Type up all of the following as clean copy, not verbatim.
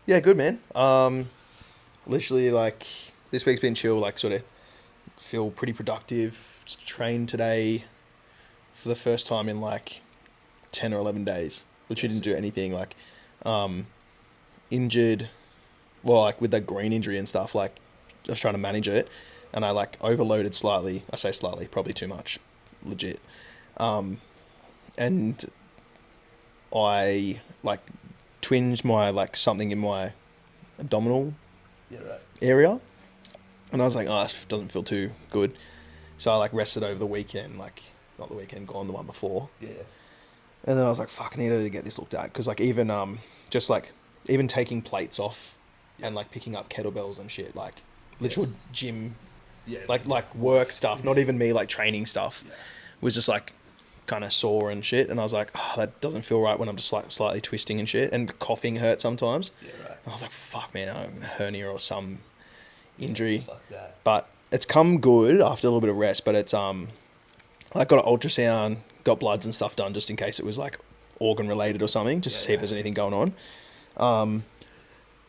Yeah, good, man. Literally, like, this week's been chill, like, sort of feel pretty productive. Just trained today for the first time in, like, 10 or 11 days. Literally didn't do anything, like, injured, well, like, with that groin injury and stuff, like, I was trying to manage it, and I, like, overloaded slightly. I say slightly, probably too much, legit. And I, like, twinged my, like, something in my abdominal area, and I was like, oh, this doesn't feel too good. So I, like, rested over the weekend, like, not the weekend gone, the one before. Yeah. And then I was like, fuck, I need to get this looked at, because, like, even just like even taking plates off and, like, picking up kettlebells and shit, like, literal gym, like work stuff, not even me, like, training stuff, was just, like, kind of sore and shit. And I was like, oh, that doesn't feel right when I'm just, like, slightly twisting and shit, and coughing hurt sometimes. And I was like, fuck, man, I'm gonna hernia or some injury. Fuck that. But it's come good after a little bit of rest. But it's I got an ultrasound, got bloods and stuff done just in case it was, like, organ related or something, just to see if there's anything going on.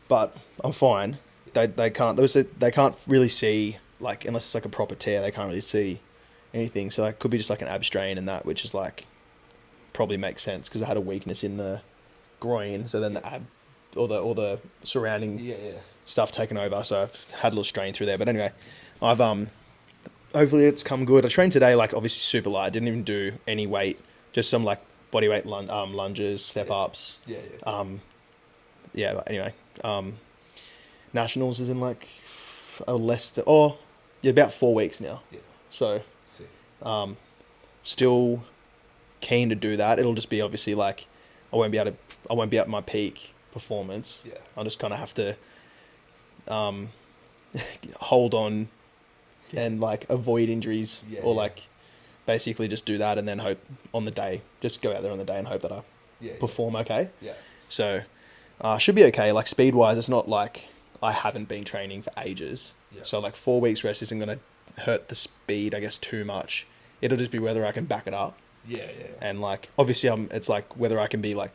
But I'm fine. They can't really see, like, unless it's like a proper tear, they can't really see anything. So it could be just like an ab strain and that, which is, like, probably makes sense because I had a weakness in the groin. So then the ab or the surrounding stuff taken over. So I've had a little strain through there. But anyway, I've hopefully it's come good. I trained today, like, obviously super light. Didn't even do any weight, just some, like, body weight lunges, step ups. But anyway, nationals is in, like, about 4 weeks now. So still keen to do that. It'll just be, obviously, like, I won't be at my peak performance. I'll just kind of have to hold on and, like, avoid injuries, or like basically just do that, and then hope on the day, just go out there on the day and hope that I perform okay. So should be okay. Like, speed wise, it's not like I haven't been training for ages. So, like, 4 weeks rest isn't going to hurt the speed, I guess, too much. It'll just be whether I can back it up. And, like, obviously it's like whether I can be, like,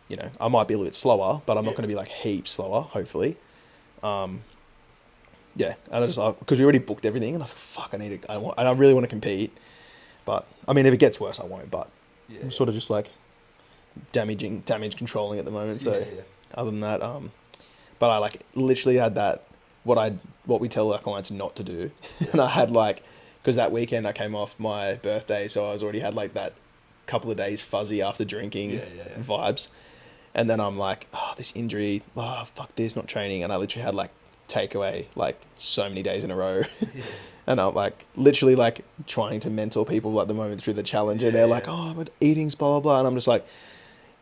you know, I might be a little bit slower, but I'm not going to be, like, heaps slower, hopefully. And I just, because we already booked everything, and I was like, fuck, I really want to compete. But I mean, if it gets worse, I won't. But I'm sort of just, like, damage controlling at the moment. So other than that, but I, like, literally had that what we tell our clients not to do, and I had, like, because that weekend I came off my birthday, so I was already had, like, that couple of days fuzzy after drinking vibes, and then I'm like, oh, this injury, oh, fuck this, not training, and I literally had, like, takeaway, like, so many days in a row. And I'm, like, literally, like, trying to mentor people at the moment through the challenge, and they're like, oh, but eating's blah blah blah, and I'm just like,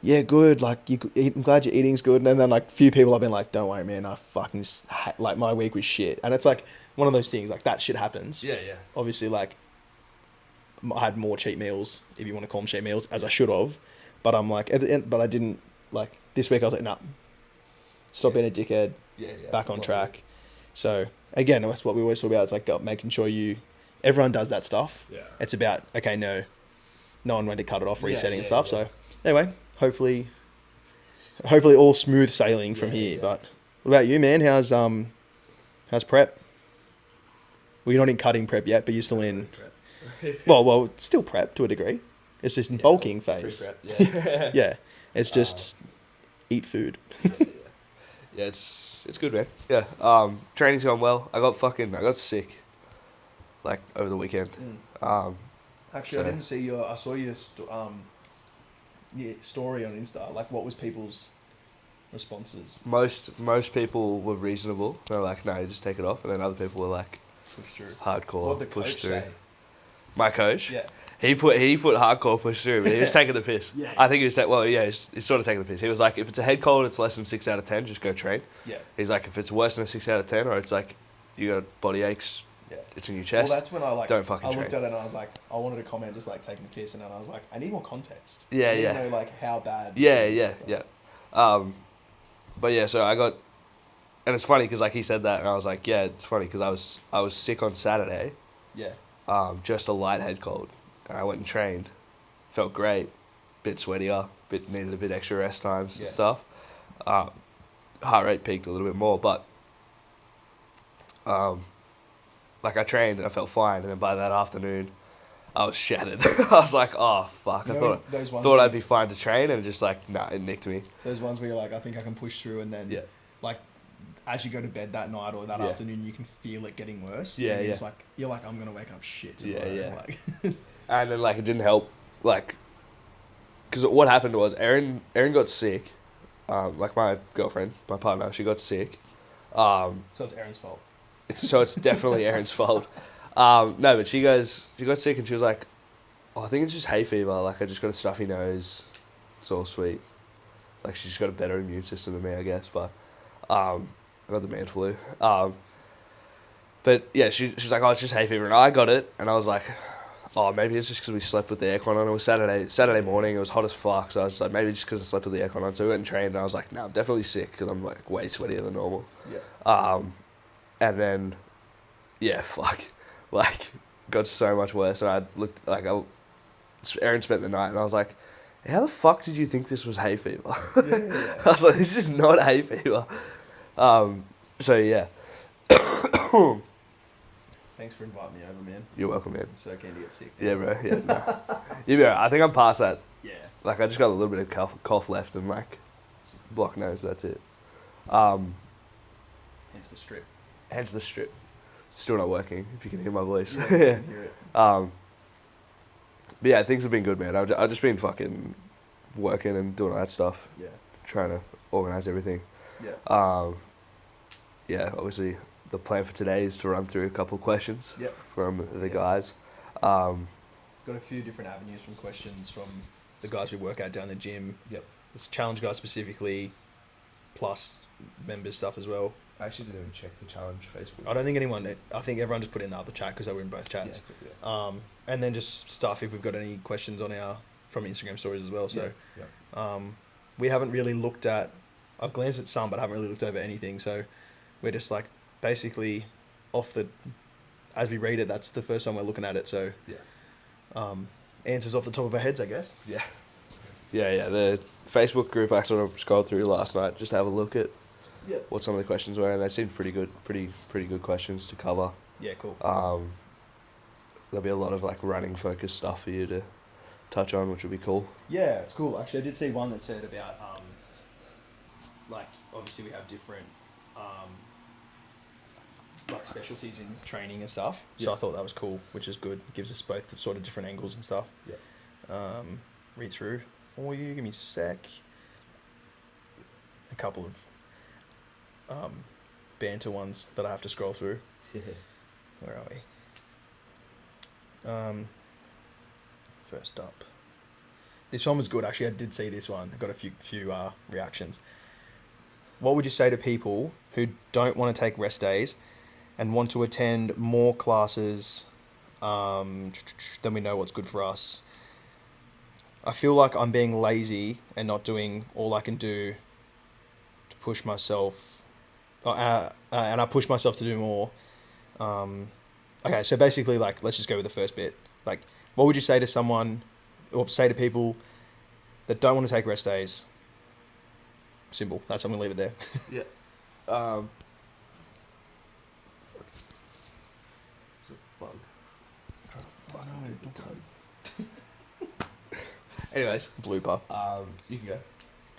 yeah, good, like, I'm glad your eating's good. And then, like, few people have been like, don't worry, man, I fucking like, my week was shit. And it's, like, one of those things, like, that shit happens. Obviously, like, I had more cheat meals, if you want to call them cheat meals, as I should have, but I'm like, but I didn't, like, this week I was like, nah, stop being a dickhead, back on track. So again, that's what we always talk about. It's like making sure everyone does that stuff. It's about, okay, knowing when to cut it off, resetting and stuff. So anyway, hopefully all smooth sailing from here. But what about you, man? How's prep? Well, you're not in cutting prep yet, but you're still in well, still prep to a degree. It's just in bulking phase. It's just eat food. It's good, man. Training's going well. I got sick, like, over the weekend. Actually, I didn't see I saw your story on Insta. Like, what was people's responses? Most people were reasonable. They were like, no, just take it off. And then other people were like, push through. Hardcore. What did the push coach through. say? My coach? Yeah. He put hardcore push through, but he was taking the piss. I think he was he's sort of taking the piss. He was like, if it's a head cold, it's less than 6 out of 10, just go train. He's like, if it's worse than a 6 out of 10, or it's like you got body aches, it's in your chest. Well, that's when I don't fucking train. I looked at it and I was like, I wanted to comment just, like, taking the piss, and then I was like, I need more context. I need to know, like, how bad. But yeah, so I got, and it's funny because, like, he said that, and I was like, yeah, it's funny because I was sick on Saturday. Just a light head cold. And I went and trained. Felt great. Bit sweatier. Needed a bit extra rest times and stuff. heart rate peaked a little bit more, but like I trained and I felt fine, and then by that afternoon I was shattered. I was like, oh fuck, I thought I'd be fine to train, and just like, nah, it nicked me. Those ones where you're like, I think I can push through, and then like as you go to bed that night or that afternoon, you can feel it getting worse. Yeah, and it's like, you're like, I'm gonna wake up shit tomorrow. Yeah. Like and then like it didn't help, like, because what happened was Erin got sick, like my girlfriend, my partner, she got sick. So it's Erin's fault. It's definitely Erin's fault. No, but she got sick and she was like, oh, I think it's just hay fever. Like, I just got a stuffy nose. It's all sweet. Like, she's just got a better immune system than me, I guess. But I got the man flu. But yeah, she was like, oh, it's just hay fever. And I got it. And I was like, oh, maybe it's just because we slept with the aircon on. It was Saturday morning. It was hot as fuck. So I was just like, maybe just because I slept with the aircon on. So we went and trained. And I was like, no, I'm definitely sick because I'm like way sweatier than normal. Yeah. And then, yeah, fuck. Like, got so much worse, and I looked like Erin spent the night, and I was like, "How the fuck did you think this was hay fever?" Yeah. I was like, "This is not hay fever." So yeah. Thanks for inviting me over, man. You're welcome, man. I'm so keen to get sick. Yeah, bro. Yeah, no. You'll be alright. I think I'm past that. Yeah. Like, I just got a little bit of cough left, and like, blocked nose. That's it. Hence the strip. Still not working, if you can hear my voice. Yeah, I can hear it. But yeah, things have been good, man. I've just been fucking working and doing all that stuff. Yeah. Trying to organise everything. Yeah. Yeah, obviously the plan for today is to run through a couple of questions from the guys. Got a few different avenues from questions from the guys we work out down the gym. Yep. This challenge guys specifically, plus members stuff as well. I actually didn't even check the challenge Facebook. I don't think I think everyone just put it in the other chat because they were in both chats. Yeah. And then just stuff if we've got any questions on from Instagram stories as well. So, we haven't really looked at, I've glanced at some, but I haven't really looked over anything. So we're just like basically as we read it, that's the first time we're looking at it. So, answers off the top of our heads, I guess. Yeah. Yeah. The Facebook group I sort of scrolled through last night just to have a look at what some of the questions were, and they seemed pretty good questions to cover. Yeah, cool. There'll be a lot of like running focused stuff for you to touch on, which would be cool. Yeah, it's cool. Actually, I did see one that said about like obviously we have different like specialties in training and stuff. So I thought that was cool, which is good. It gives us both the sort of different angles and stuff. Yeah. Read through for you. Give me a sec. A couple of banter ones that I have to scroll through. Yeah. Where are we? First up. This one was good, actually. I did see this one. I got a few reactions. What would you say to people who don't want to take rest days and want to attend more classes than we know what's good for us? I feel like I'm being lazy and not doing all I can do to push myself. And I push myself to do more. Okay, so basically, like, let's just go with the first bit. Like, what would you say to someone, or say to people that don't want to take rest days? Simple. I'm going to leave it there. Yeah. It's a bug. Anyways. Blooper. You can go.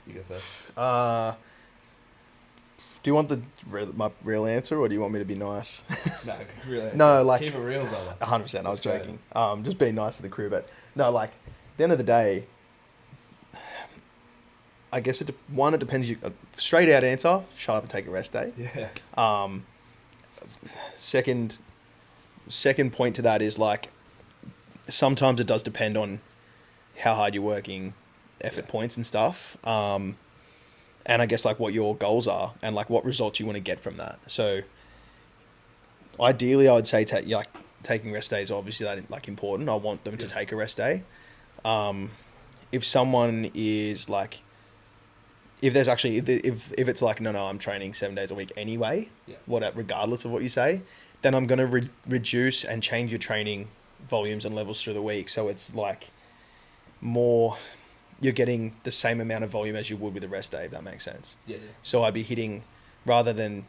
You go first. Do you want my real answer, or do you want me to be nice? No, really. No, like... Keep it real, brother. 100%, I was joking. Just being nice to the crew, but... No, like, at the end of the day... I guess it depends. Straight out answer, shut up and take a rest day. Yeah. Second point to that is, like, sometimes it does depend on how hard you're working, effort points and stuff. And I guess like what your goals are and like what results you want to get from that. So ideally I would say taking rest days are obviously that like important. I want them to take a rest day. If someone is like, if it's like, no, I'm training 7 days a week anyway, regardless of what you say, then I'm going to reduce and change your training volumes and levels through the week. So it's like more, you're getting the same amount of volume as you would with a rest day, if that makes sense. Yeah. So I'd be hitting, rather than,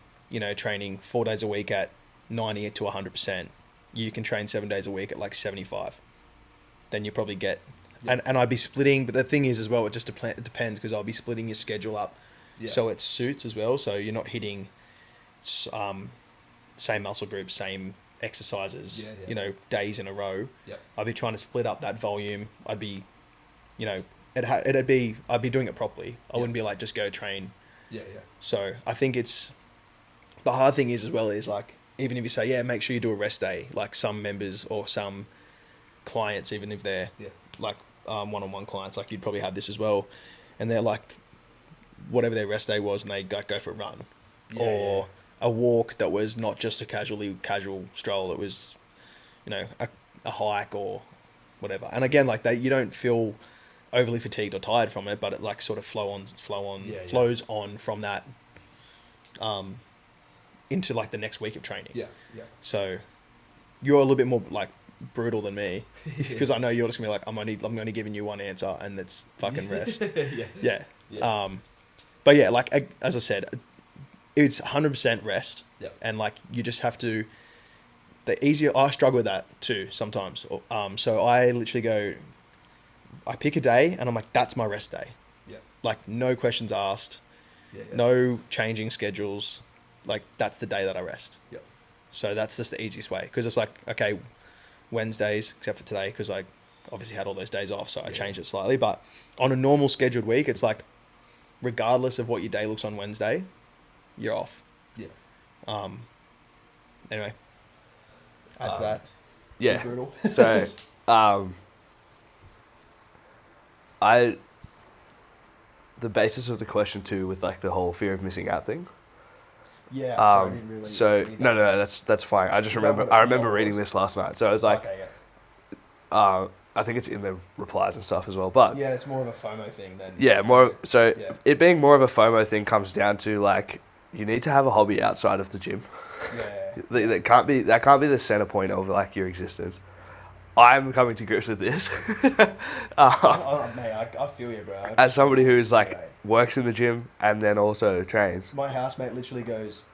training 4 days a week at 90 to 100%, you can train 7 days a week at like 75. Then you probably get, and I'd be splitting, but the thing is as well, it just depends, because I'll be splitting your schedule up so it suits as well. So you're not hitting same muscle groups, same exercises, days in a row. I'd be trying to split up that volume. I'd be, I'd be doing it properly. I wouldn't be like, just go train. So I think the hard thing is as well is like, even if you say, make sure you do a rest day, like some members or some clients, even if they're like one-on-one clients, like you'd probably have this as well. And they're like, whatever their rest day was, and they go for a run or a walk that was not just a casual stroll. It was, a hike or whatever. And again, like you don't feel overly fatigued or tired from it, but it like sort of flows on from that into like the next week of training. So you're a little bit more like brutal than me, because I know you're just gonna be like, I'm only giving you one answer, and it's fucking rest. But yeah, like as I said, it's 100% rest. And like you just have to. I struggle with that too sometimes. So I literally I pick a day and I'm like, that's my rest day. Like no questions asked, no changing schedules. Like that's the day that I rest. So that's just the easiest way, because it's like, okay, Wednesdays, except for today, because I obviously had all those days off, so I changed it slightly. But on a normal scheduled week, it's like, regardless of what your day looks on Wednesday, you're off. Anyway, add to that. Yeah. Brutal. So, the basis of the question too, with like the whole fear of missing out thing. Yeah. I didn't really. So no, that's fine. I remember reading this last night. So I was like, I think it's in the replies and stuff as well. But yeah, it's more of a FOMO thing than. Yeah, more. So it being more of a FOMO thing comes down to like, you need to have a hobby outside of the gym. That can't be the center point of like your existence. I'm coming to grips with this. I feel you, bro. As somebody who's like works in the gym and then also trains. My housemate literally goes,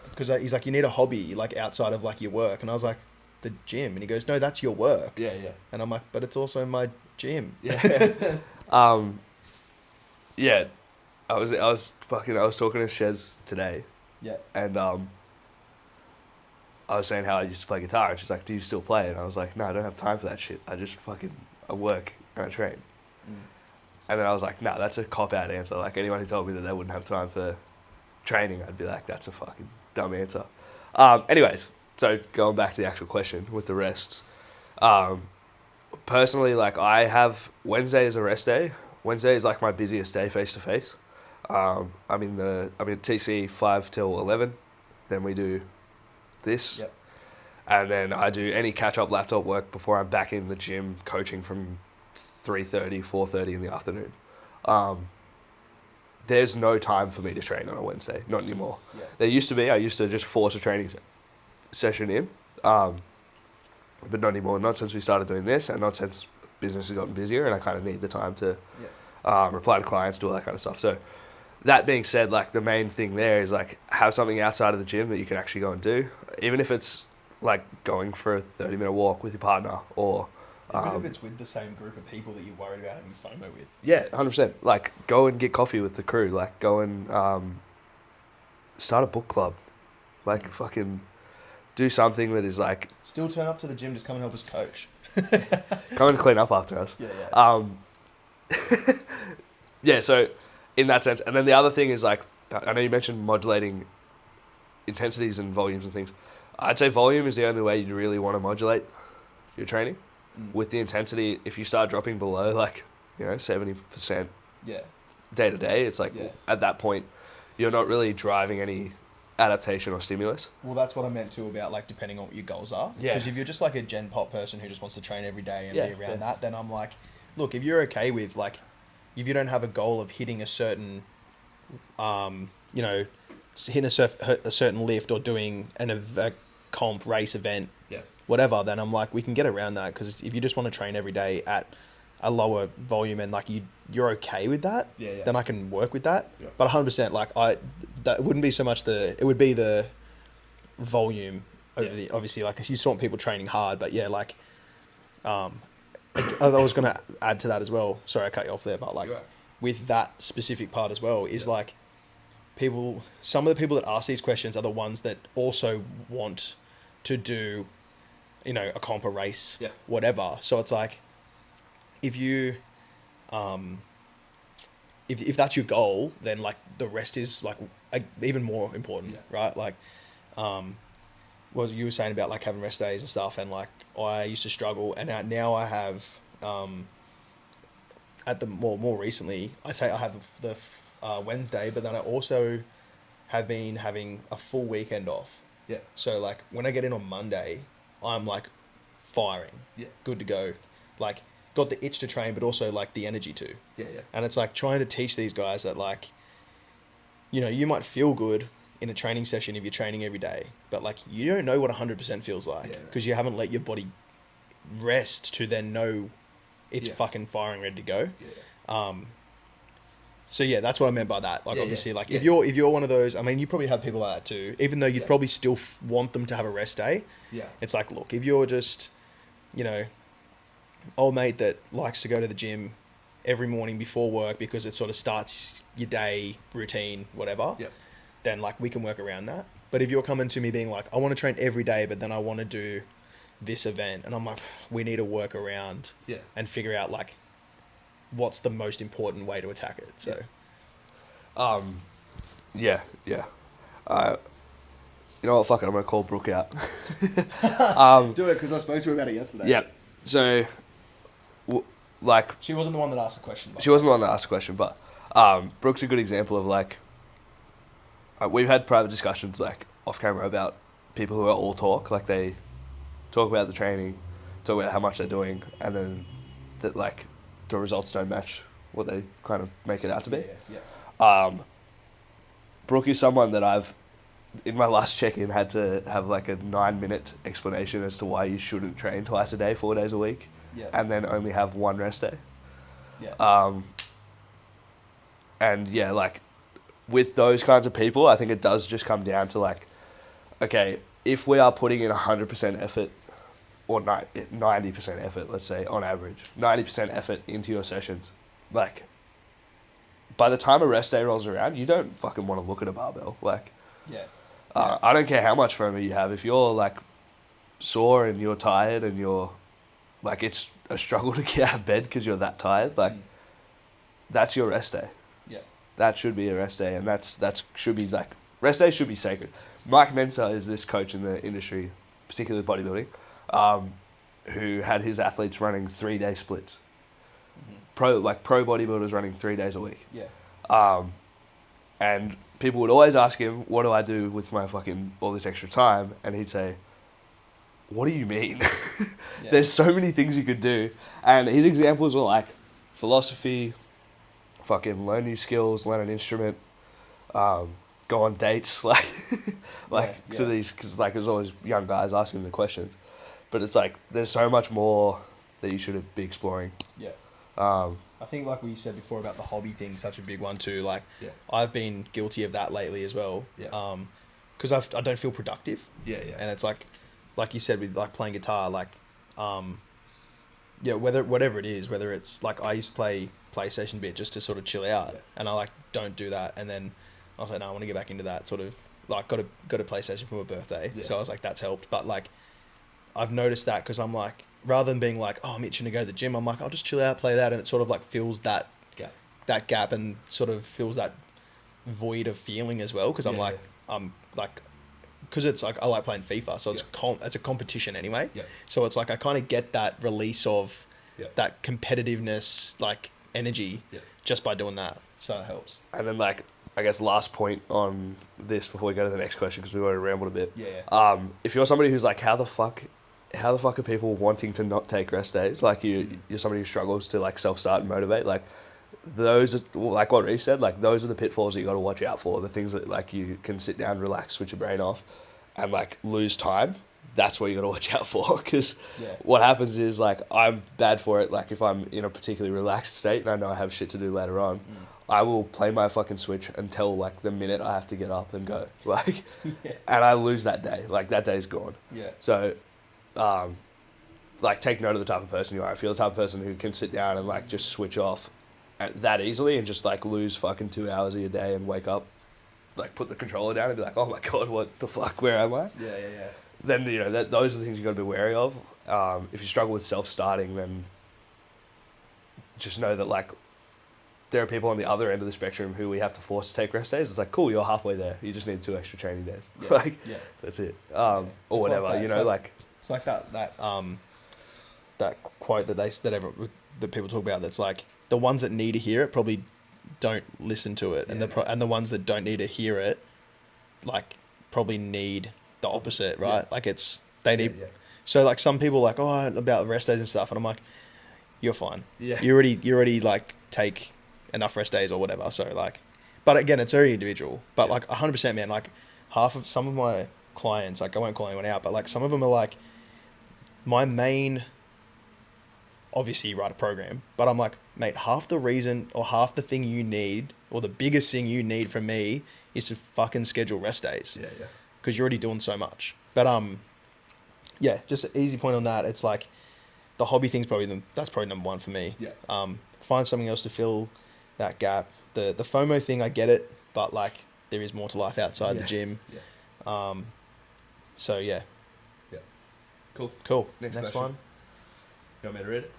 because he's like, you need a hobby like outside of like your work, and I was like, the gym, and he goes, no, that's your work. And I'm like, but it's also my gym. I was talking to Shez today. And I was saying how I used to play guitar, and she's like, do you still play? And I was like, no, I don't have time for that shit. I work and I train. And then I was like, no, that's a cop-out answer. Like, anyone who told me that they wouldn't have time for training, I'd be like, that's a fucking dumb answer. Anyways, so going back to the actual question with the rests. Personally, like, I have Wednesday as a rest day. Wednesday is like my busiest day face-to-face. I'm in TC 5 till 11. Then we do this. And then I do any catch-up laptop work before I'm back in the gym coaching from 3:30, 4:30 in the afternoon. There's no time for me to train on a Wednesday. Not anymore. There used to be. I used to just force a training session in. But not anymore. Not since we started doing this, and not since business has gotten busier, and I kind of need the time to reply to clients, do all that kind of stuff. So that being said, like, the main thing there is like, have something outside of the gym that you can actually go and do, even if it's like going for a 30-minute walk with your partner, or even if it's with the same group of people that you're worried about having FOMO with. 100%. Like, go and get coffee with the crew. Like, go and start a book club. Like, fucking do something that is like... Still turn up to the gym, just come and help us coach. Come and clean up after us. So in that sense. And then the other thing is, like, I know you mentioned modulating intensities and volumes and things. I'd say volume is the only way you really want to modulate your training. With the intensity, if you start dropping below, like, 70% day to day, it's like, at that point, you're not really driving any adaptation or stimulus. Well, that's what I meant too about, like, depending on what your goals are. Because if you're just like a Gen Pop person who just wants to train every day and be around that, then I'm like, look, if you're okay with, like, if you don't have a goal of hitting a certain, hitting a certain lift or doing a comp race event, whatever, then I'm like, we can get around that, because if you just want to train every day at a lower volume and like you're okay with that, then I can work with that. Yeah. But 100%, like that wouldn't be so much it would be the volume over the, obviously, like you saw people training hard, but like, I was going to add to that as well. Sorry, I cut you off there, but like with that specific part as well is like some of the people that ask these questions are the ones that also want to do, a comp, a race, whatever. So it's like, if you, if that's your goal, then like the rest is like even more important, right? Like, what you were saying about like having rest days and stuff, and like I used to struggle, and now I have, at the more recently, I have the Wednesday, but then I also have been having a full weekend off. Yeah. So like when I get in on Monday, I'm like firing. Yeah. Good to go. Like got the itch to train, but also like the energy to. Yeah. And it's like trying to teach these guys that like, you might feel good in a training session if you're training every day, but like you don't know what 100% feels like because you haven't let your body rest to then know it's fucking firing, ready to go. Yeah. So yeah, that's what I meant by that. Like obviously, like if you're one of those, I mean, you probably have people like that too. Even though you'd probably still want them to have a rest day. Yeah. It's like, look, if you're just, old mate that likes to go to the gym every morning before work because it sort of starts your day routine, whatever. Yeah. Then like we can work around that. But if you're coming to me being like, I want to train every day, but then I want to do this event, and I'm like, we need to work around and figure out like what's the most important way to attack it. So you know what, fuck it, I'm gonna call Brooke out. Do it, because I spoke to her about it yesterday. Yeah. So like she wasn't the one that asked the question. She wasn't the one that asked the question, but Brooke's a good example of like we've had private discussions like off camera about people who are all talk, like they talk about the training, talk about how much they're doing, and then that like the results don't match what they kind of make it out to be. Brooke is someone that I've, in my last check-in, had to have like a 9-minute explanation as to why you shouldn't train twice a day, 4 days a week, and then only have one rest day. And yeah, like with those kinds of people, I think it does just come down to like, okay, if we are putting in 100% effort, or 90% effort, let's say, on average, 90% effort into your sessions, like, by the time a rest day rolls around, you don't fucking want to look at a barbell. Like, I don't care how much FOMO you have. If you're, like, sore and you're tired and you're, like, it's a struggle to get out of bed because you're that tired, like, that's your rest day. Yeah. That should be a rest day, and that should be, like, rest days should be sacred. Mike Mensah is this coach in the industry, particularly bodybuilding, who had his athletes running 3-day splits. Pro bodybuilders running 3 days a week. Yeah. And people would always ask him, what do I do with my fucking all this extra time? And he'd say, what do you mean? There's so many things you could do. And his examples were like philosophy, fucking learn new skills, learn an instrument, go on dates, to these, because like there's always young guys asking the questions. But it's like, there's so much more that you should be exploring. Yeah. I think like we said before about the hobby thing, such a big one too. Like, I've been guilty of that lately as well. Yeah. Because I don't feel productive. Yeah. And it's like you said with like playing guitar, like, whatever it is, whether it's like I used to play PlayStation a bit just to sort of chill out, and I like don't do that, and then I was like, no, I want to get back into that sort of like got a PlayStation for my birthday. Yeah. So I was like, that's helped, but like I've noticed that because I'm like, rather than being like, oh, I'm itching to go to the gym, I'm like, I'll just chill out, play that, and it sort of like fills that gap and sort of fills that void of feeling as well. Because I'm like, because it's like I like playing FIFA, so it's a competition anyway. Yeah. So it's like I kind of get that release of that competitiveness, like energy, just by doing that. So it helps. And then like, I guess last point on this before we go to the next question, because we already rambled a bit. Yeah. If you're somebody who's like, how the fuck are people wanting to not take rest days? Like you're somebody who struggles to like self-start and motivate. Like those are, like what Reece said, like those are the pitfalls that you got to watch out for. The things that like you can sit down, relax, switch your brain off, and like lose time that's what you got to watch out for, because what happens is, like, I'm bad for it. Like, if I'm in a particularly relaxed state and I know I have shit to do later on, I will play my fucking Switch until, like, the minute I have to get up and go. Like, and I lose that day. Like, that day's gone. Yeah. So, like, take note of the type of person you are. If you're the type of person who can sit down and, like, just switch off that easily and just, like, lose fucking 2 hours of your day and wake up, like, put the controller down and be like, oh my God, what the fuck, where am I? Yeah. Then, you know, those are the things you got to be wary of. If you struggle with self-starting, then just know that, like, there are people on the other end of the spectrum who we have to force to take rest days. It's like, cool, you're halfway there. You just need 2 extra training days. Yeah. Like, that's it. Or it's whatever, like you know, like... It's like that quote that people talk about, that's like, the ones that need to hear it probably don't listen to it. And the ones that don't need to hear it, like, probably need the opposite, right? Like, they need... So, like, some people are like, oh, about rest days and stuff. And I'm like, you're fine. Yeah. You already like, take enough rest days or whatever. So, like... But, again, it's very individual. But, like, 100%, man, like, some of my clients, like, I won't call anyone out, but, like, some of them are like, my main... Obviously, you write a program. But I'm like, mate, half the reason or half the thing you need, or the biggest thing you need from me, is to fucking schedule rest days. Yeah. Because you're already doing so much. But just an easy point on that. It's like, the hobby thing's that's probably number one for me. Yeah. Find something else to fill that gap. The FOMO thing, I get it, but, like, there is more to life outside the gym. Yeah. So yeah. Yeah. Cool. Next one. You want me to read it?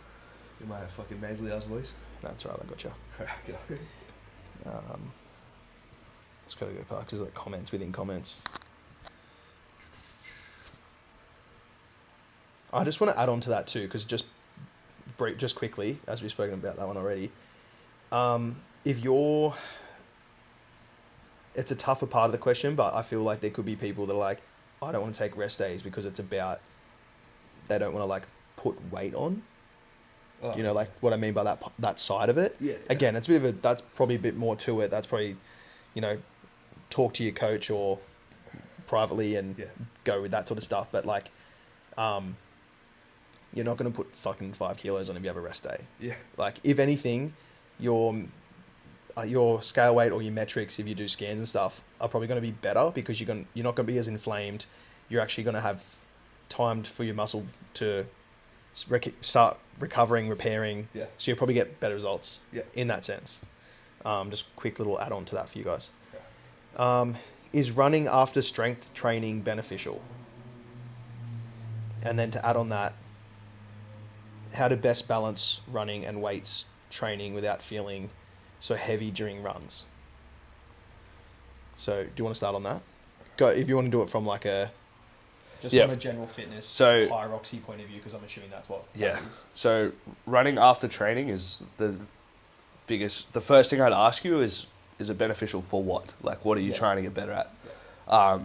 In my fucking nasally ass voice. That's right. I got you. Alright, go. Let's go past, because there's, like, comments within comments. I just want to add on to that too, because just quickly, as we've spoken about that one already, it's a tougher part of the question, but I feel like there could be people that are like, I don't want to take rest days because it's about, they don't want to, like, put weight on. Oh. You know, like, what I mean by that side of it. Yeah. Again, it's that's probably a bit more to it. That's probably, you know, talk to your coach or privately and go with that sort of stuff. But, like, you're not going to put fucking 5 kilos on if you have a rest day. Yeah. Like, if anything, your scale weight or your metrics, if you do scans and stuff, are probably going to be better, because you're not going to be as inflamed. You're actually going to have time for your muscle to start recovering, repairing. Yeah. So you'll probably get better results in that sense. Just quick little add-on to that for you guys. Yeah. Is running after strength training beneficial? And then to add on that, how to best balance running and weights training without feeling so heavy during runs. So do you want to start on that? Go, if you want to do it from, like, from a general fitness, hierarchy point of view, because I'm assuming that's what that is. So running after training is the first thing I'd ask you is it beneficial for what? Like, what are you trying to get better at? Yeah.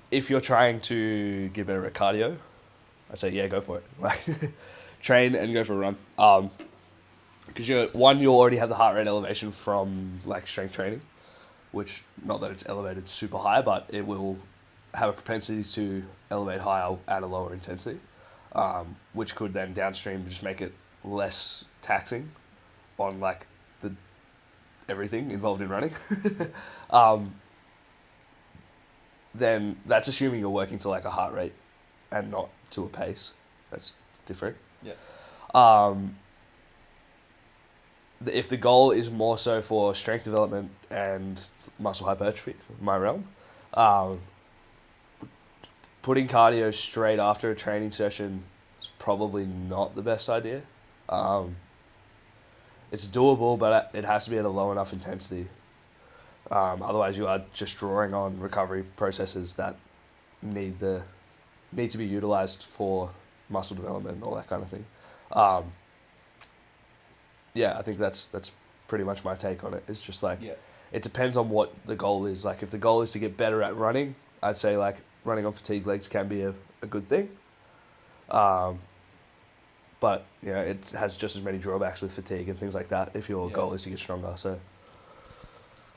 If you're trying to get better at cardio, I'd say, go for it. Like, train and go for a run. Because you already have the heart rate elevation from, like, strength training, which, not that it's elevated super high, but it will have a propensity to elevate higher at a lower intensity, which could then downstream just make it less taxing on, like, everything involved in running. Then that's assuming you're working to, like, a heart rate and not to a pace. That's different. Yeah. If the goal is more so for strength development and muscle hypertrophy, my realm, putting cardio straight after a training session is probably not the best idea. It's doable, but it has to be at a low enough intensity. Otherwise, you are just drawing on recovery processes that need to be utilized for muscle development and all that kind of thing. I think that's pretty much my take on it. It's just like, it depends on what the goal is. Like, if the goal is to get better at running, I'd say, like, running on fatigue legs can be a good thing. But, you know, it has just as many drawbacks with fatigue and things like that if your goal is to get stronger. So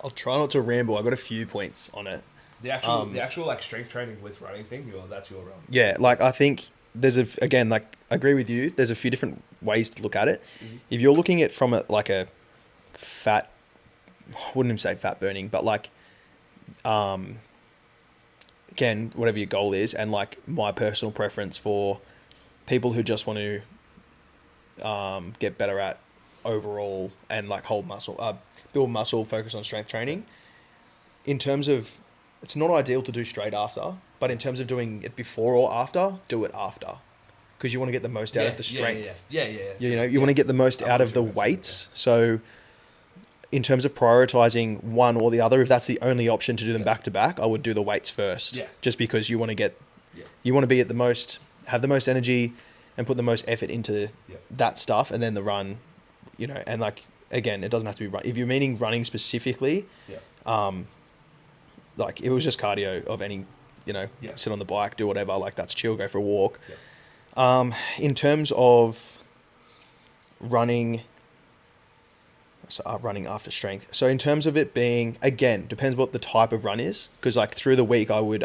I'll try not to ramble. I've got a few points on it. The actual like strength training with running thing, that's your realm. Yeah, like I think there's I agree with you. There's a few different ways to look at it. Mm-hmm. If you're looking at from a fat, I wouldn't even say fat burning, but like, again, whatever your goal is, and like my personal preference for people who just want to get better at overall and like hold muscle, build muscle, focus on strength training. In terms of, it's not ideal to do straight after, but in terms of doing it before or after, do it after, because you want to get the most out of the strength. Yeah. You want to get the most out of the weights. So in terms of prioritizing one or the other, if that's the only option to do them back to back, I would do the weights first. Yeah. Just because you want to get, you want to be at the most, have the most energy and put the most effort into that stuff, and then the run, and like, again, it doesn't have to be run. If you're meaning running specifically, like it was just cardio of any, sit on the bike, do whatever, like that's chill, go for a walk. In terms of running after strength. So in terms of it being, again, depends what the type of run is, because like through the week I would,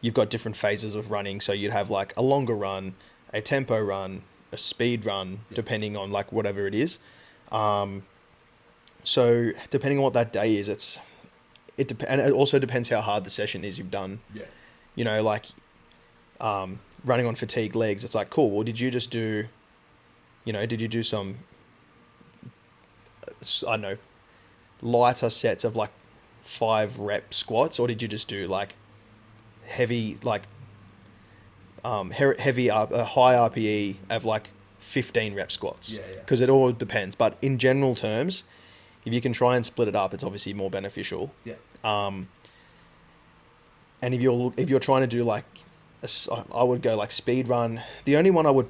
you've got different phases of running. So you'd have like a longer run, a tempo run, a speed run, depending on like whatever it is. So depending on what that day is, and it also depends how hard the session is you've done. Yeah. Like running on fatigue legs, it's like, cool, well, did you just do, did you do some, I don't know, lighter sets of like 5 rep squats, or did you just do like heavy, like high RPE of like 15 rep squats? Because it all depends. But in general terms, if you can try and split it up, it's obviously more beneficial. And if you're trying to do like, I would go like speed run. The only one I would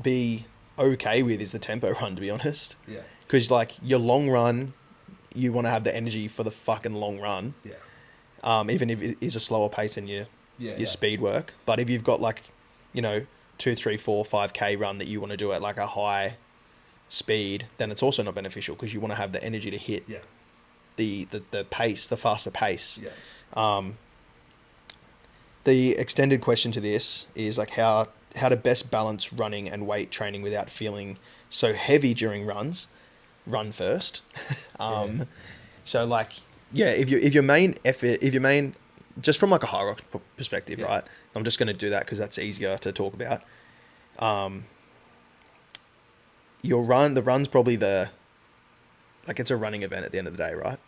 be okay with is the tempo run, to be honest. Because like your long run, you want to have the energy for the fucking long run. Even if it is a slower pace than your speed work. But if you've got like, 2, 3, 4, 5K run that you want to do at like a high speed, then it's also not beneficial, because you want to have the energy to hit the pace, the faster pace. The extended question to this is like how to best balance running and weight training without feeling so heavy during runs. Run first. So like, if your main effort, just from like a high rocks perspective, right? I'm just going to do that because that's easier to talk about. The run's probably it's a running event at the end of the day, right?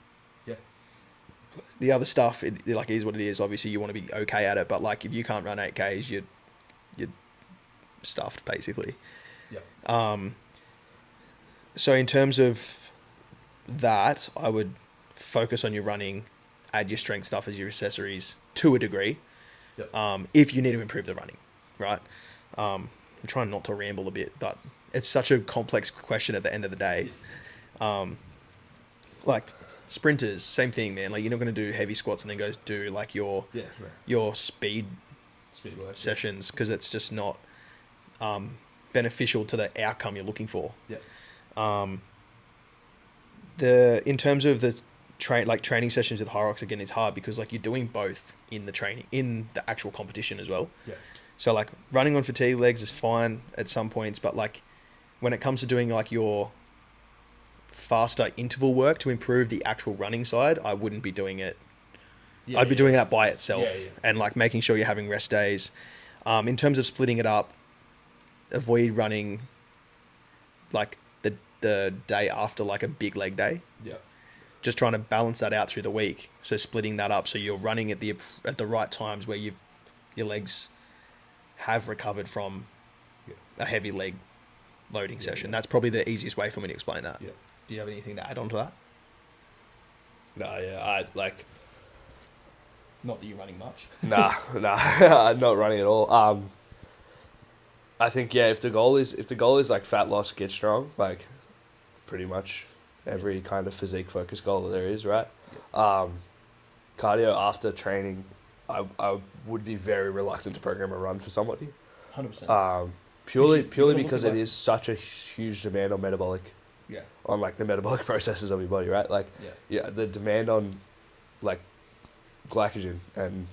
The other stuff, it is what it is. Obviously, you want to be okay at it, but like if you can't run 8Ks, you're stuffed basically. So in terms of that, I would focus on your running, add your strength stuff as your accessories to a degree. If you need to improve the running, right? I'm trying not to ramble a bit, but it's such a complex question at the end of the day. Like sprinters, same thing, man. Like you're not going to do heavy squats and then go do like your speed work, sessions, because it's just not beneficial to the outcome you're looking for. In terms of the training sessions with high rocks, again, it's hard because like you're doing both in the actual competition as well. So like running on fatigue legs is fine at some points, but like when it comes to doing like your faster interval work to improve the actual running side, I wouldn't be doing it. I'd be doing that by itself and like making sure you're having rest days. In terms of splitting it up, avoid running like the day after like a big leg day. Just trying to balance that out through the week. So splitting that up so you're running at the right times where your legs have recovered from a heavy leg loading session. That's probably the easiest way for me to explain that. Do you have anything to add on to that? No, I like. Not that you're running much. Nah, I'm not running at all. I think if the goal is like fat loss, get strong, like pretty much every kind of physique focused goal that there is, right? Cardio after training, I would be very reluctant to program a run for somebody. 100%. Purely because it is such a huge demand on metabolic. On like the metabolic processes of your body, right? Like the demand on like glycogen and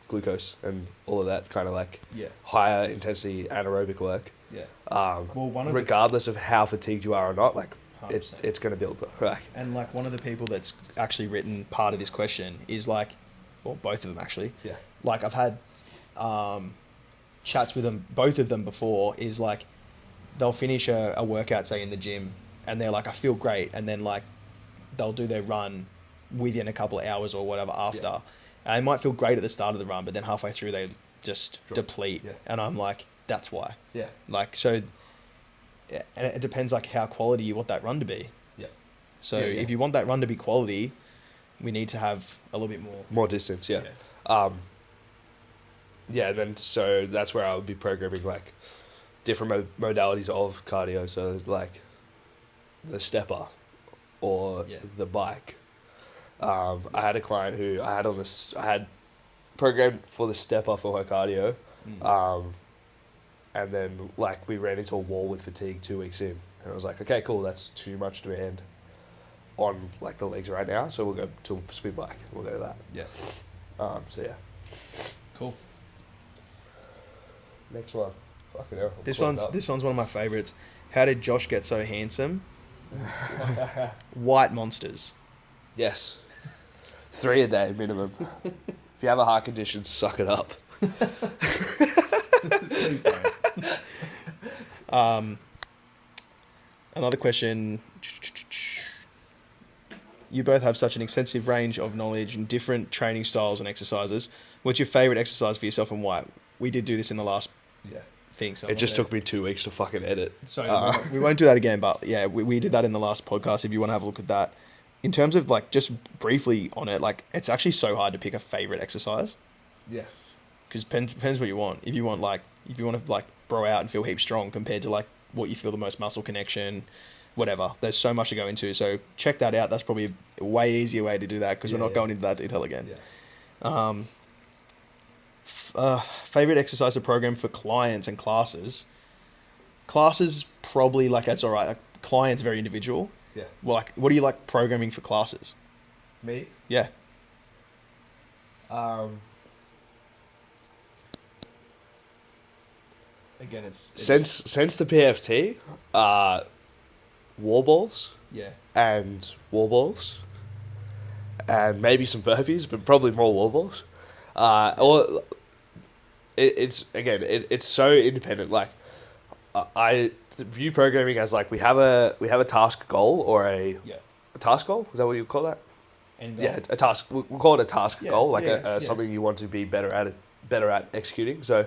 glucose and all of that kind of like higher intensity anaerobic work. Yeah. Well, regardless of how fatigued you are or not, like it's going to build. Right. And like one of the people that's actually written part of this question is like, well, both of them actually. Yeah. Like I've had chats with them, both of them before, is like they'll finish a workout, say in the gym, and they're like, I feel great. And then like they'll do their run within a couple of hours or whatever after. Yeah. And they might feel great at the start of the run, but then halfway through they just deplete. Yeah. And I'm like, that's why. Yeah. Like, so, and it depends like how quality you want that run to be. Yeah. So if you want that run to be quality, we need to have a little bit more distance. Yeah. Yeah. Then so that's where I would be programming like different modalities of cardio. So like the stepper or the bike. I had a client who I had programmed for the stepper for her cardio. And then like we ran into a wall with fatigue 2 weeks in, and I was like, okay, cool, that's too much to end on like the legs right now, so we'll go to speed bike. We'll go to that. Yeah. So yeah. Cool. Next one. Fucking hell. This one's one of my favorites. How did Josh get so handsome? White monsters. Yes. 3 a day minimum. If you have a heart condition, suck it up. Please don't. Another question. You both have such an extensive range of knowledge and different training styles and exercises. What's your favourite exercise for yourself and why? We did do this in the last thing. So it just took me 2 weeks to fucking edit. So we won't do that again, but yeah, we did that in the last podcast if you want to have a look at that. In terms of like just briefly on it, like it's actually so hard to pick a favourite exercise. Yeah. Because depends what you want. If you want to like bro out and feel heap strong compared to like what you feel the most muscle connection, whatever. There's so much to go into. So check that out. That's probably a way easier way to do that because we're not going into that detail again. Yeah. Favorite exercise or program for clients and classes. Classes probably like that's all right. Like, clients very individual. Yeah. Well, like what do you like programming for classes? Me? Yeah. Again, it's since the PFT, wall balls. Yeah. And wall balls. And maybe some burpees, but probably more wall balls. Or it's so independent. Like I view programming as like we have a task goal or a task goal. Is that what you call that? Yeah, a task. We'll call it a task goal, like something you want to be better at executing. So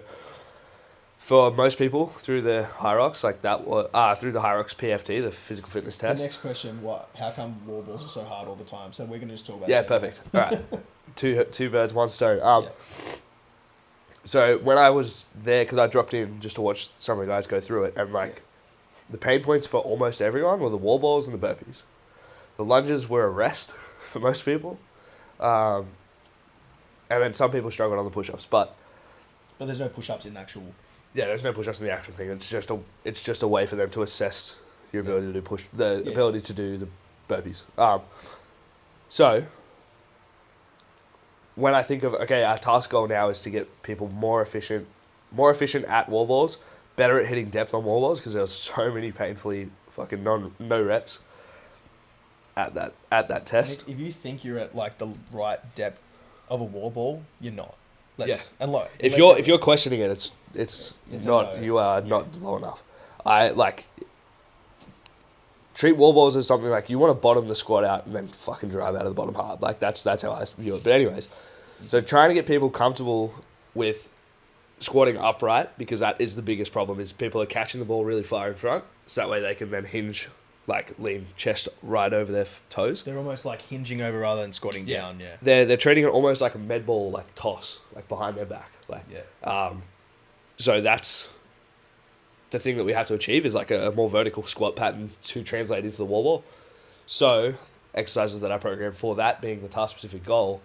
for most people through the Hyrox, like that, through the Hyrox PFT, the physical fitness test. The next question: how come wall balls are so hard all the time? So we're gonna just talk about. Yeah, perfect. All right, two birds, one stone. So when I was there, because I dropped in just to watch some of the guys go through it, and like the pain points for almost everyone were the wall balls and the burpees. The lunges were a rest for most people, and then some people struggled on the push-ups, but there's no push-ups in the actual. Yeah, there's no push-ups in the actual thing. It's just a way for them to assess your ability to push ability to do the burpees. So when I think of our task goal now is to get people more efficient at wall balls, better at hitting depth on wall balls because there was so many painfully fucking no reps at that test. If you think you're at like the right depth of a wall ball, you're not. And look, if you're questioning it, it's not. You are not low enough. I like treat wall balls as something like you want to bottom the squat out and then fucking drive out of the bottom hard. Like that's how I view it. But anyways, so trying to get people comfortable with squatting upright because that is the biggest problem. Is people are catching the ball really far in front, so that way they can then hinge. Like lean chest right over their toes. They're almost like hinging over rather than squatting down. Yeah. They're treating it almost like a med ball, like toss, like behind their back. Like so that's the thing that we have to achieve is like a more vertical squat pattern to translate into the wall ball. So exercises that I program for that being the task specific goal,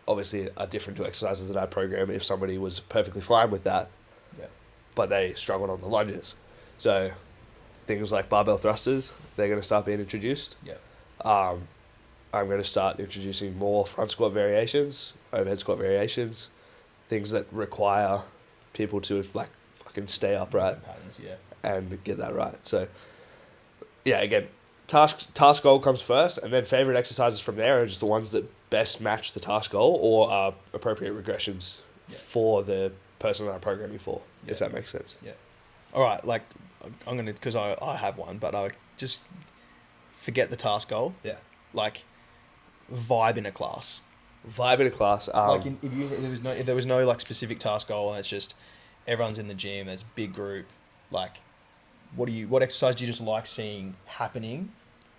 obviously are different to exercises that I program if somebody was perfectly fine with that, but they struggled on the lunges. So things like barbell thrusters, they're going to start being introduced. I'm going to start introducing more front squat variations overhead squat variations, things that require people to like fucking stay upright patterns, and get that right. So yeah, again, task goal comes first, and then favorite exercises from there are just the ones that best match the task goal or are appropriate regressions for the person that I'm programming for, if that makes sense. Yeah. All right, like I'm gonna, because I have one, but I just forget the task goal. Yeah. Like vibe in a class. Vibe in a class. Like if there was no like specific task goal and it's just everyone's in the gym, there's a big group, like what exercise do you just like seeing happening,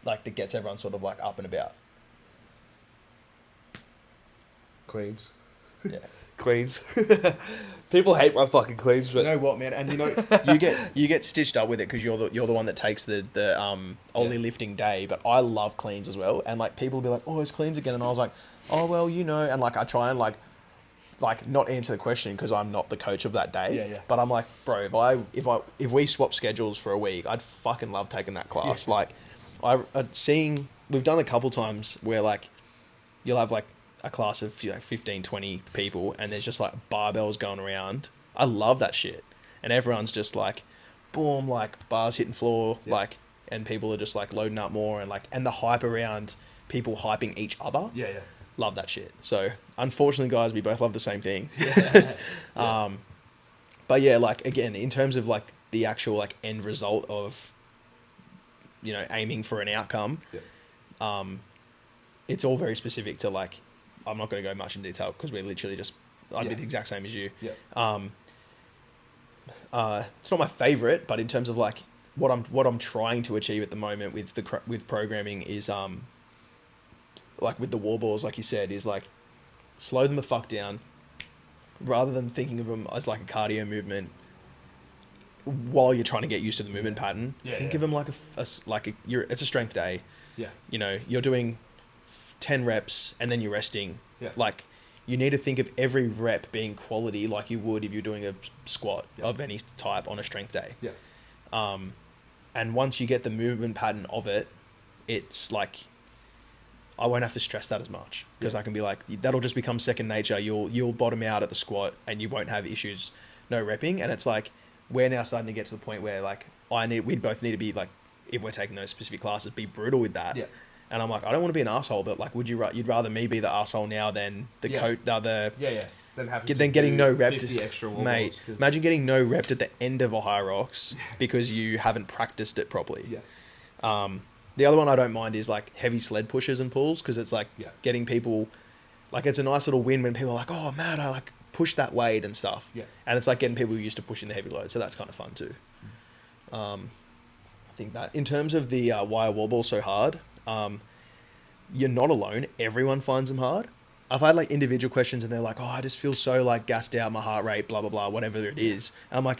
like that gets everyone sort of like up and about? Cleans. Yeah. Cleans. People hate my fucking cleans, but you know what, man, and you know you get stitched up with it because you're the one that takes the only lifting day, but I love cleans as well, and like people will be like, oh, it's cleans again, and I was like, oh well, you know, and like I try and like not answer the question because I'm not the coach of that day. Yeah. But I'm like, bro, if we swap schedules for a week, I'd fucking love taking that class. Yeah. Like we've done a couple times where like you'll have like a class of 15, 20 people and there's just like barbells going around. I love that shit. And everyone's just like, boom, like bars hitting floor, like, and people are just like loading up more and like, and the hype around people hyping each other. Yeah. Love that shit. So unfortunately, guys, we both love the same thing. But yeah, like again, in terms of like the actual like end result of, you know, aiming for an outcome, it's all very specific to like, I'm not going to go much in detail because we're literally just, I'd be the exact same as you. Yeah. It's not my favorite, but in terms of like what I'm trying to achieve at the moment with programming is, like with the wall balls, like you said, is like slow them the fuck down rather than thinking of them as like a cardio movement while you're trying to get used to the movement pattern. Think of them like it's a strength day. Yeah. You know, you're doing 10 reps and then you're resting. Yeah. Like you need to think of every rep being quality like you would if you're doing a squat of any type on a strength day. Yeah. And once you get the movement pattern of it, it's like, I won't have to stress that as much because I can be like, that'll just become second nature. You'll bottom out at the squat and you won't have issues, no repping. And it's like, we're now starting to get to the point where like, we both need to be like, if we're taking those specific classes, be brutal with that. Yeah. And I'm like, I don't want to be an asshole, but like, you'd rather me be the asshole now than the coach, then getting no rep mate. Imagine getting no rep at the end of a high rocks because you haven't practiced it properly. Yeah. The other one I don't mind is like heavy sled pushes and pulls because it's like getting people, like it's a nice little win when people are like, oh man, I like push that weight and stuff. Yeah. And it's like getting people used to pushing the heavy load. So that's kind of fun too. I think that in terms of the why are wall balls so hard, you're not alone. Everyone finds them hard. I've had like individual questions and they're like, oh, I just feel so like gassed out, my heart rate, blah, blah, blah, whatever it is. And I'm like,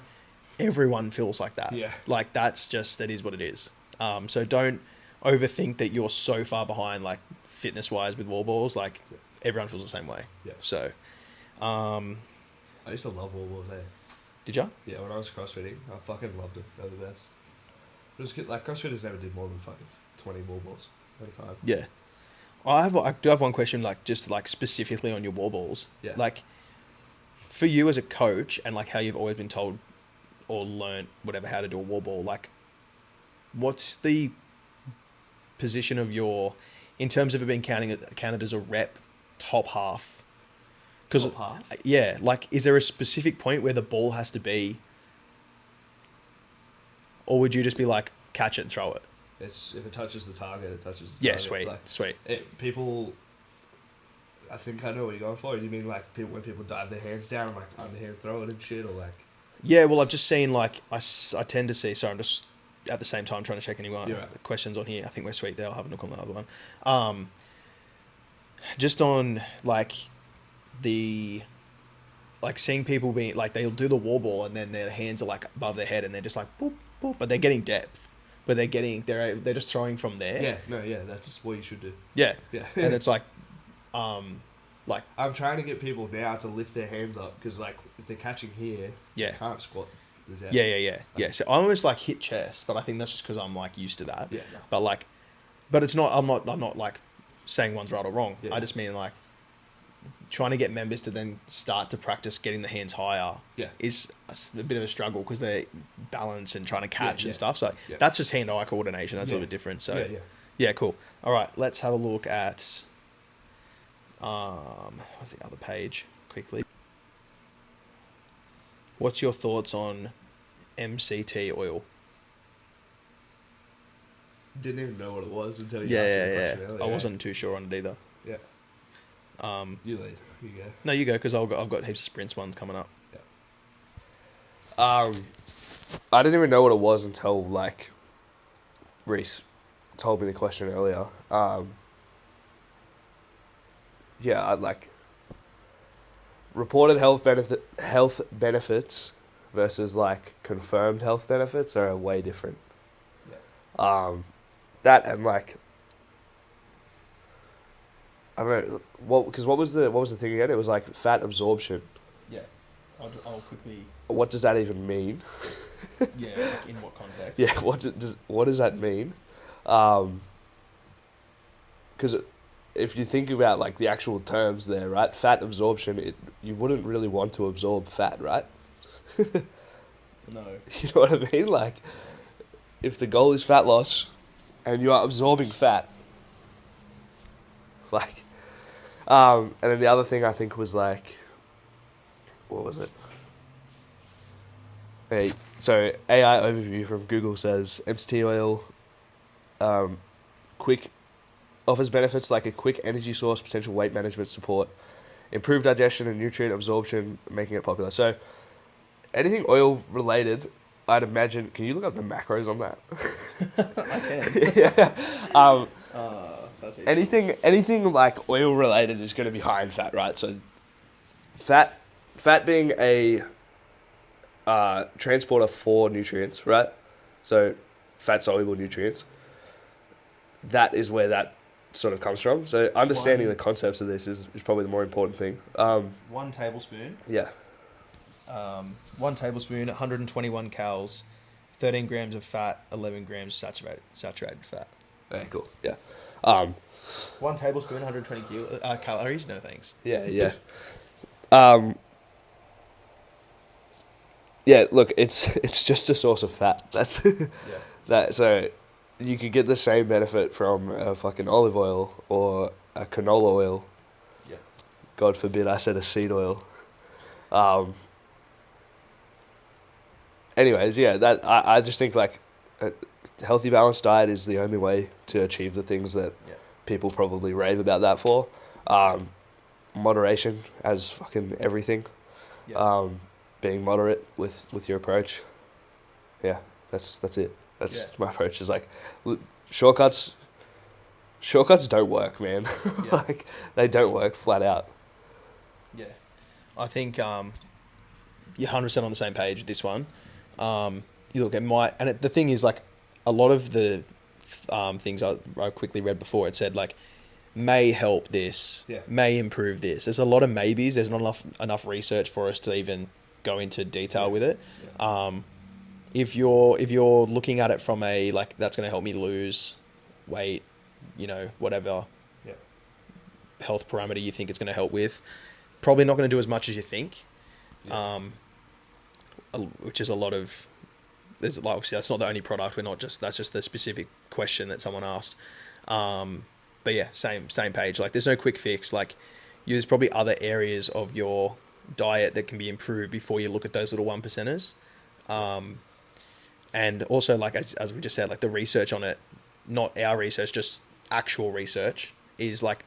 everyone feels like that. Yeah. Like that is what it is. So don't overthink that you're so far behind like fitness wise with wall balls. Like everyone feels the same way. Yeah. So, I used to love wall balls. Did you? Yeah. When I was CrossFitting, I fucking loved it. They're the best. Just like CrossFitters never did more than fucking 20 wall balls at a time. Yeah. I do have one question, like just like specifically on your wall balls. Yeah. Like for you as a coach and like how you've always been told or learned whatever, how to do a wall ball, like what's the position of in terms of it being counted as a rep top half? Because yeah, like is there a specific point where the ball has to be, or would you just be like catch it and throw it? If it touches the target, it touches the target. Sweet, like, sweet. People, I think I know what you're going for. You mean like when people dive their hands down and like underhand throw it and shit, or like? Yeah, well, I've just seen like I tend to see. So I'm just at the same time trying to check any questions on here. I think we're sweet there. I'll have a look on the other one. Just on like seeing people being like they'll do the wall ball and then their hands are like above their head and they're just like boop boop, but they're getting depth. But they're just throwing from there. That's what you should do. Yeah. And it's like, I'm trying to get people now to lift their hands up because like if they're catching here, they can't squat. So I almost like hit chest, but I think that's just because I'm like used to that. Yeah. But it's not. I'm not like saying one's right or wrong. I just mean like trying to get members to then start to practice getting the hands higher is a bit of a struggle because they're balance and trying to catch and stuff. So that's just hand-eye coordination. That's a little bit different. So yeah, cool. All right, let's have a look at what's the other page quickly. What's your thoughts on MCT oil? Didn't even know what it was until you asked Yeah. the question earlier. I wasn't too sure on it either. Yeah. You lead. You go. No, you go, because I've got heaps of sprints ones coming up. Yeah. I didn't even know what it was until like Reece told me the question earlier. Yeah, I'd like reported health benefits versus like confirmed health benefits are way different. Yeah. That and like I don't know what was the thing again? It was like fat absorption. Yeah, I'll quickly. What does that even mean? Yeah, like in what context? Yeah, what does that mean? Because if you think about like the actual terms there, right? Fat absorption, you wouldn't really want to absorb fat, right? No. You know what I mean? Like, if the goal is fat loss, and you are absorbing fat, like, and then the other thing I think was like, what was it? So AI overview from Google says MCT oil, offers benefits like a quick energy source, potential weight management support, improved digestion and nutrient absorption, making it popular. So anything oil related, I'd imagine. Can you look up the macros on that? I can. Yeah. That's easy. Anything like oil related is going to be high in fat, right? So fat being a transporter for nutrients, right? So fat soluble nutrients. That is where that sort of comes from. So understanding the concepts of this is probably the more important thing. 1 tablespoon. Yeah. 1 tablespoon, 121 calories, 13 grams of fat, 11 grams saturated fat. Okay, cool. Yeah. 1 tablespoon, 120 calories. No thanks. Yeah. Yeah. Look, it's just a source of fat. That's that. So you could get the same benefit from a fucking olive oil or a canola oil. Yeah. God forbid I said a seed oil. Anyways, yeah, that I just think like a healthy balanced diet is the only way to achieve the things that people probably rave about that for. Moderation as fucking everything. Yeah. Being moderate with your approach. Yeah, that's it. That's my approach. Is like shortcuts don't work, man. Like they don't work flat out. Yeah, I think you're 100% on the same page with this one. You look at the thing is like a lot of the things I quickly read before. It said like may help this, may improve this. There's a lot of maybes. There's not enough research for us to even go into detail with it. If you're looking at it from a like that's going to help me lose weight, whatever health parameter you think it's going to help with, probably not going to do as much as you think. Which is a lot of. There's like obviously that's not the only product. That's just the specific question that someone asked. But yeah, same page. Like there's no quick fix. Like there's probably other areas of your diet that can be improved before you look at those little 1%ers. And also like as we just said, like the research on it, not our research, just actual research is like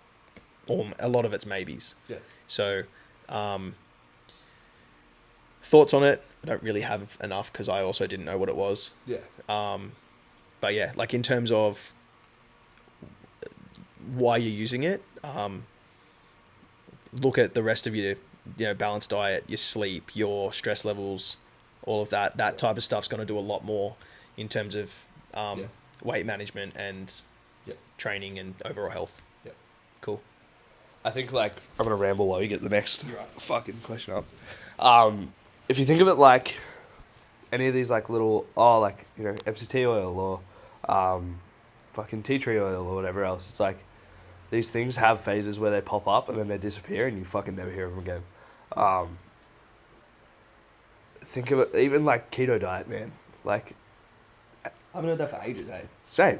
a lot of it's maybes. Yeah. So thoughts on it, I don't really have enough because I also didn't know what it was. Yeah. But yeah, like in terms of why you're using it, look at the rest of your balanced diet, your sleep, your stress levels, all of that type of stuff's going to do a lot more in terms of weight management and training and overall health. Yeah. Cool. I think like I'm going to ramble while you get the next fucking question up. If you think of it like any of these like little, MCT oil or fucking tea tree oil or whatever else, it's like these things have phases where they pop up and then they disappear and you fucking never hear them again. Think of it, even like keto diet, man. Like, I haven't heard that for ages, eh? Same.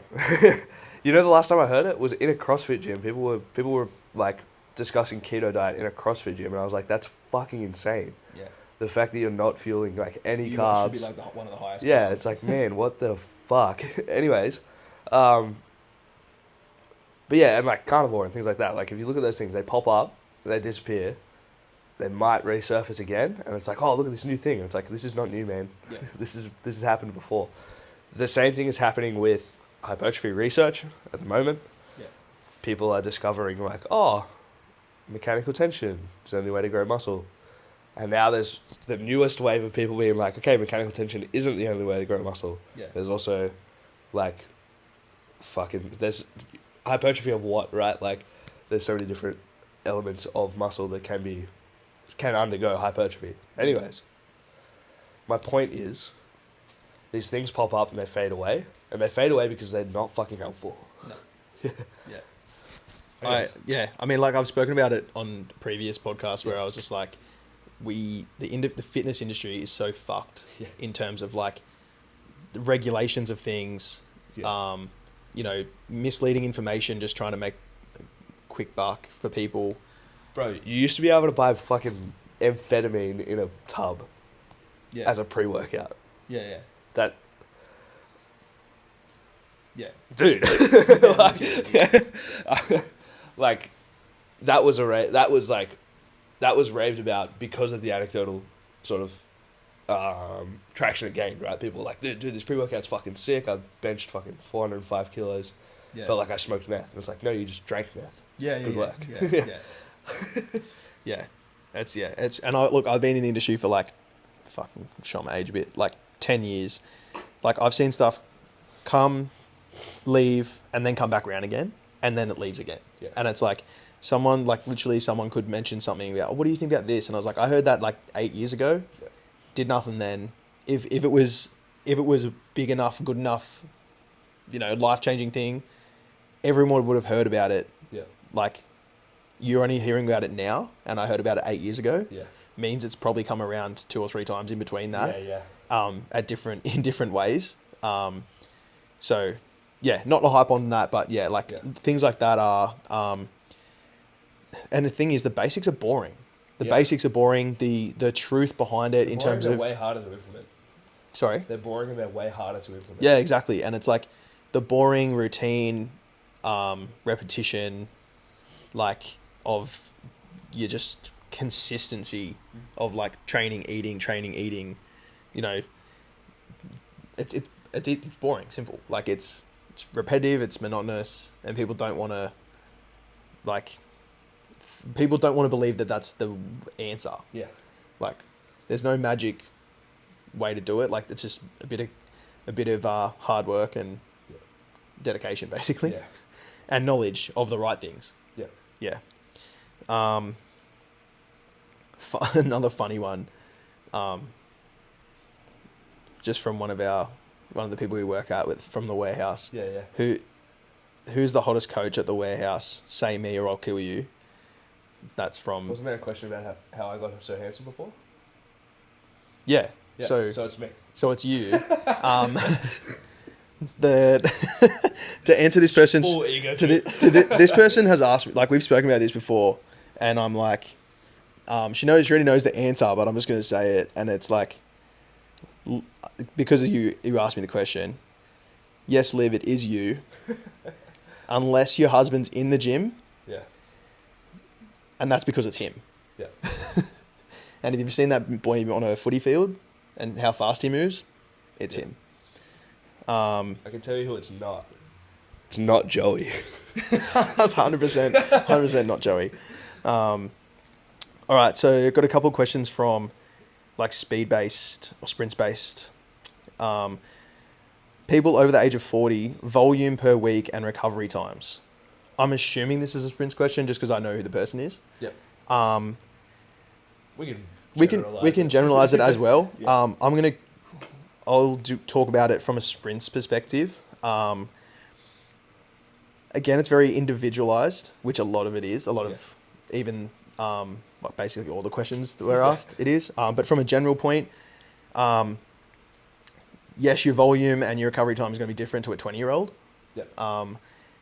You know, the last time I heard it was in a CrossFit gym. People were like discussing keto diet in a CrossFit gym, and I was like, that's fucking insane. Yeah. The fact that you're not fueling like any carbs. You should be like one of the highest. Yeah, carbs. It's like, man, what the fuck. Anyways, but yeah, and like carnivore and things like that. Like if you look at those things, they pop up, they disappear, they might resurface again, and it's like, oh, look at this new thing. And it's like, this is not new, man. Yeah. This has happened before. The same thing is happening with hypertrophy research at the moment. Yeah. People are discovering like, oh, mechanical tension is the only way to grow muscle. And now there's the newest wave of people being like, okay, mechanical tension isn't the only way to grow muscle. Yeah. There's also like there's hypertrophy of what, right? Like there's so many different elements of muscle that can undergo hypertrophy. Anyways, my point is these things pop up and they fade away. And they fade away because they're not fucking helpful. No. Yeah. I mean, like I've spoken about it on previous podcasts where I was just like, the fitness industry is so fucked in terms of like the regulations of things, misleading information, just trying to make a quick buck for people. Bro, you used to be able to buy fucking amphetamine in a tub as a pre-workout. Yeah. Dude. Like that was raved about because of the anecdotal sort of traction it gained, right? People were like, dude, this pre-workout's fucking sick. I benched fucking 405 kilos. Yeah. Felt like I smoked meth. And it's like, no, you just drank meth. Good work. Yeah. I've been in the industry for like, fucking show my age a bit, like 10 years. Like I've seen stuff come, leave, and then come back around again, and then it leaves again. Yeah. And it's like someone could mention something about, what do you think about this? And I was like, I heard that like 8 years ago. Yeah. Did nothing then. If it was a big enough, good enough, life-changing thing, everyone would have heard about it. Yeah. Like you're only hearing about it now, and I heard about it 8 years ago. Yeah. Means it's probably come around 2 or 3 times in between that. Yeah. In different ways. So yeah, not the hype on that, but things like that are, and the thing is, the basics are boring. Basics are boring. The truth behind it in terms of... They're way harder to implement. Sorry? They're boring and they're way harder to implement. Yeah, exactly. And it's like the boring routine, repetition, like of your just consistency of like training, eating, it's boring, simple. Like it's repetitive, it's monotonous, and people don't want to believe that that's the answer. Yeah. Like there's no magic way to do it. Like it's just a bit of hard work and dedication, basically. Yeah. And knowledge of the right things. Yeah. Yeah. Another funny one, just from one of the people we work out with from the warehouse. Yeah. Who's the hottest coach at the warehouse? Say me or I'll kill you. That's from... Wasn't there a question about how I got so handsome before? Yeah. So it's me. So it's you. To answer this person's... Full ego. This person has asked me, like we've spoken about this before, and I'm like, she already knows the answer, but I'm just going to say it, and it's like, because of you asked me the question. Yes, Liv, it is you. Unless your husband's in the gym. Yeah. And that's because it's him. Yeah. And if you've seen that boy on a footy field and how fast he moves, it's him. I can tell you who it's not. It's not Joey. That's 100% not Joey. All right, so I've got a couple of questions from like speed-based or sprints-based. People over the age of 40, volume per week and recovery times. I'm assuming this is a sprints question just because I know who the person is. Yep. We can generalize it as well. Yeah. I'll talk about it from a sprints perspective. again, it's very individualized, which a lot of it is. A lot of even basically all the questions that were asked, it is. But from a general point, yes, your volume and your recovery time is going to be different to a 20-year-old.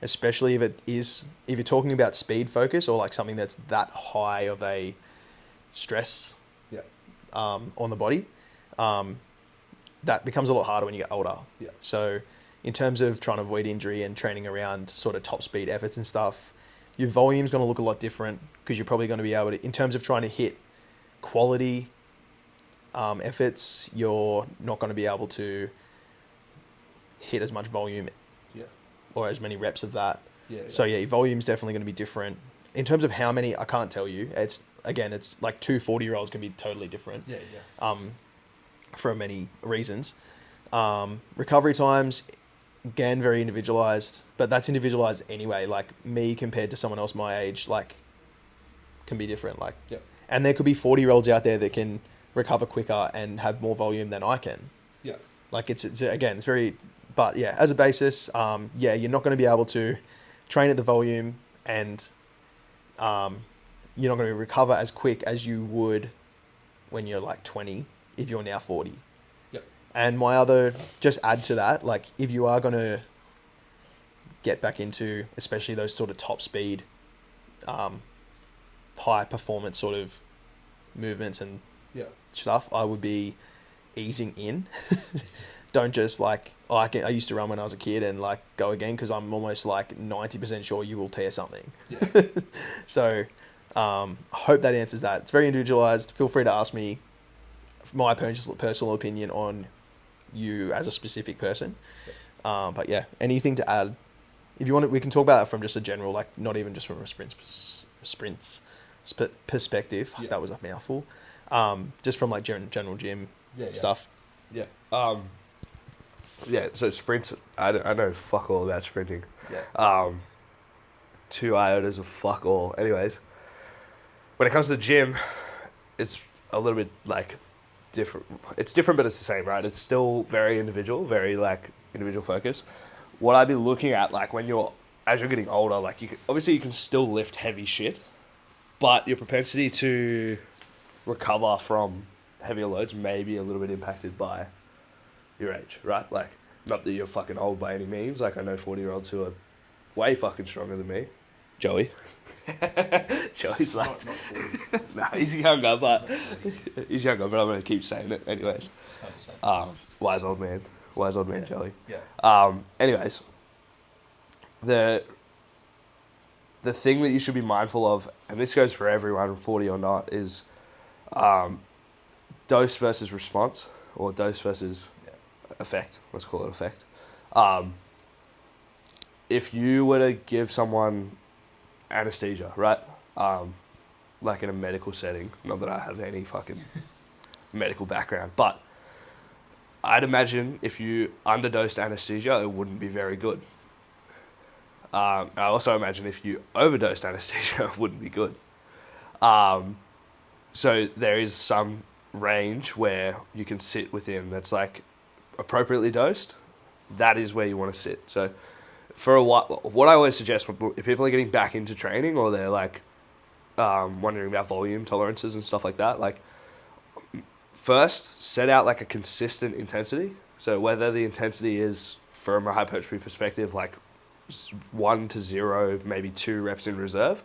Especially if you're talking about speed focus or like something that's that high of a stress on the body, that becomes a lot harder when you get older. So in terms of trying to avoid injury and training around sort of top speed efforts and stuff, your volume's going to look a lot different because you're probably going to be able to, in terms of trying to hit quality efforts, you're not going to be able to hit as much volume or as many reps of that. So your volume's definitely going to be different. In terms of how many, I can't tell you. It's like 2 40-year-olds can be totally different. For many reasons. Recovery times, again, very individualized, but that's individualized anyway. Like me compared to someone else my age, like can be different. Like, and there could be 40-year-olds out there that can recover quicker and have more volume than I can. Like it's again, it's very, but yeah, as a basis, you're not going to be able to train at the volume and you're not going to recover as quick as you would when you're like 20 if you're now 40. And just add to that, like if you are going to get back into, especially those sort of top speed, high performance sort of movements and stuff, I would be easing in. Don't just like, I used to run when I was a kid and like go again because I'm almost like 90% sure you will tear something. So I hope that answers that. It's very individualized. Feel free to ask me my personal opinion on you as a specific person. But yeah, anything to add? If you want, we can talk about it from just a general, like not even just from a sprints perspective. That was a mouthful. Just from like general gym stuff. So sprints, I know fuck all about sprinting. 2 iotas of fuck all. Anyways, when it comes to the gym, it's a little bit like different. It's different, but it's the same, right? It's still very individual, very like individual focus. What I'd be looking at, like as you're getting older, like you can still lift heavy shit, but your propensity to recover from heavier loads may be a little bit impacted by your age, right? Like, not that you're fucking old by any means. Like, I know 40-year-olds who are way fucking stronger than me. Joey. Joey's like... Nah, he's younger, but I'm going to keep saying it anyways. Wise old man, Joey. Anyways, the thing that you should be mindful of, and this goes for everyone, 40 or not, is dose versus response, or dose versus effect. Let's call it effect. If you were to give someone anesthesia, right? Like in a medical setting, not that I have any fucking medical background, but I'd imagine if you underdosed anesthesia, it wouldn't be very good. I also imagine if you overdosed anesthesia, it wouldn't be good. So there is some range where you can sit within that's like appropriately dosed. That is where you want to sit. So for a while, what I always suggest if people are getting back into training or they're like wondering about volume tolerances and stuff like that, like first set out like a consistent intensity. So whether the intensity is from a hypertrophy perspective, like 1 to 0, maybe 2 reps in reserve,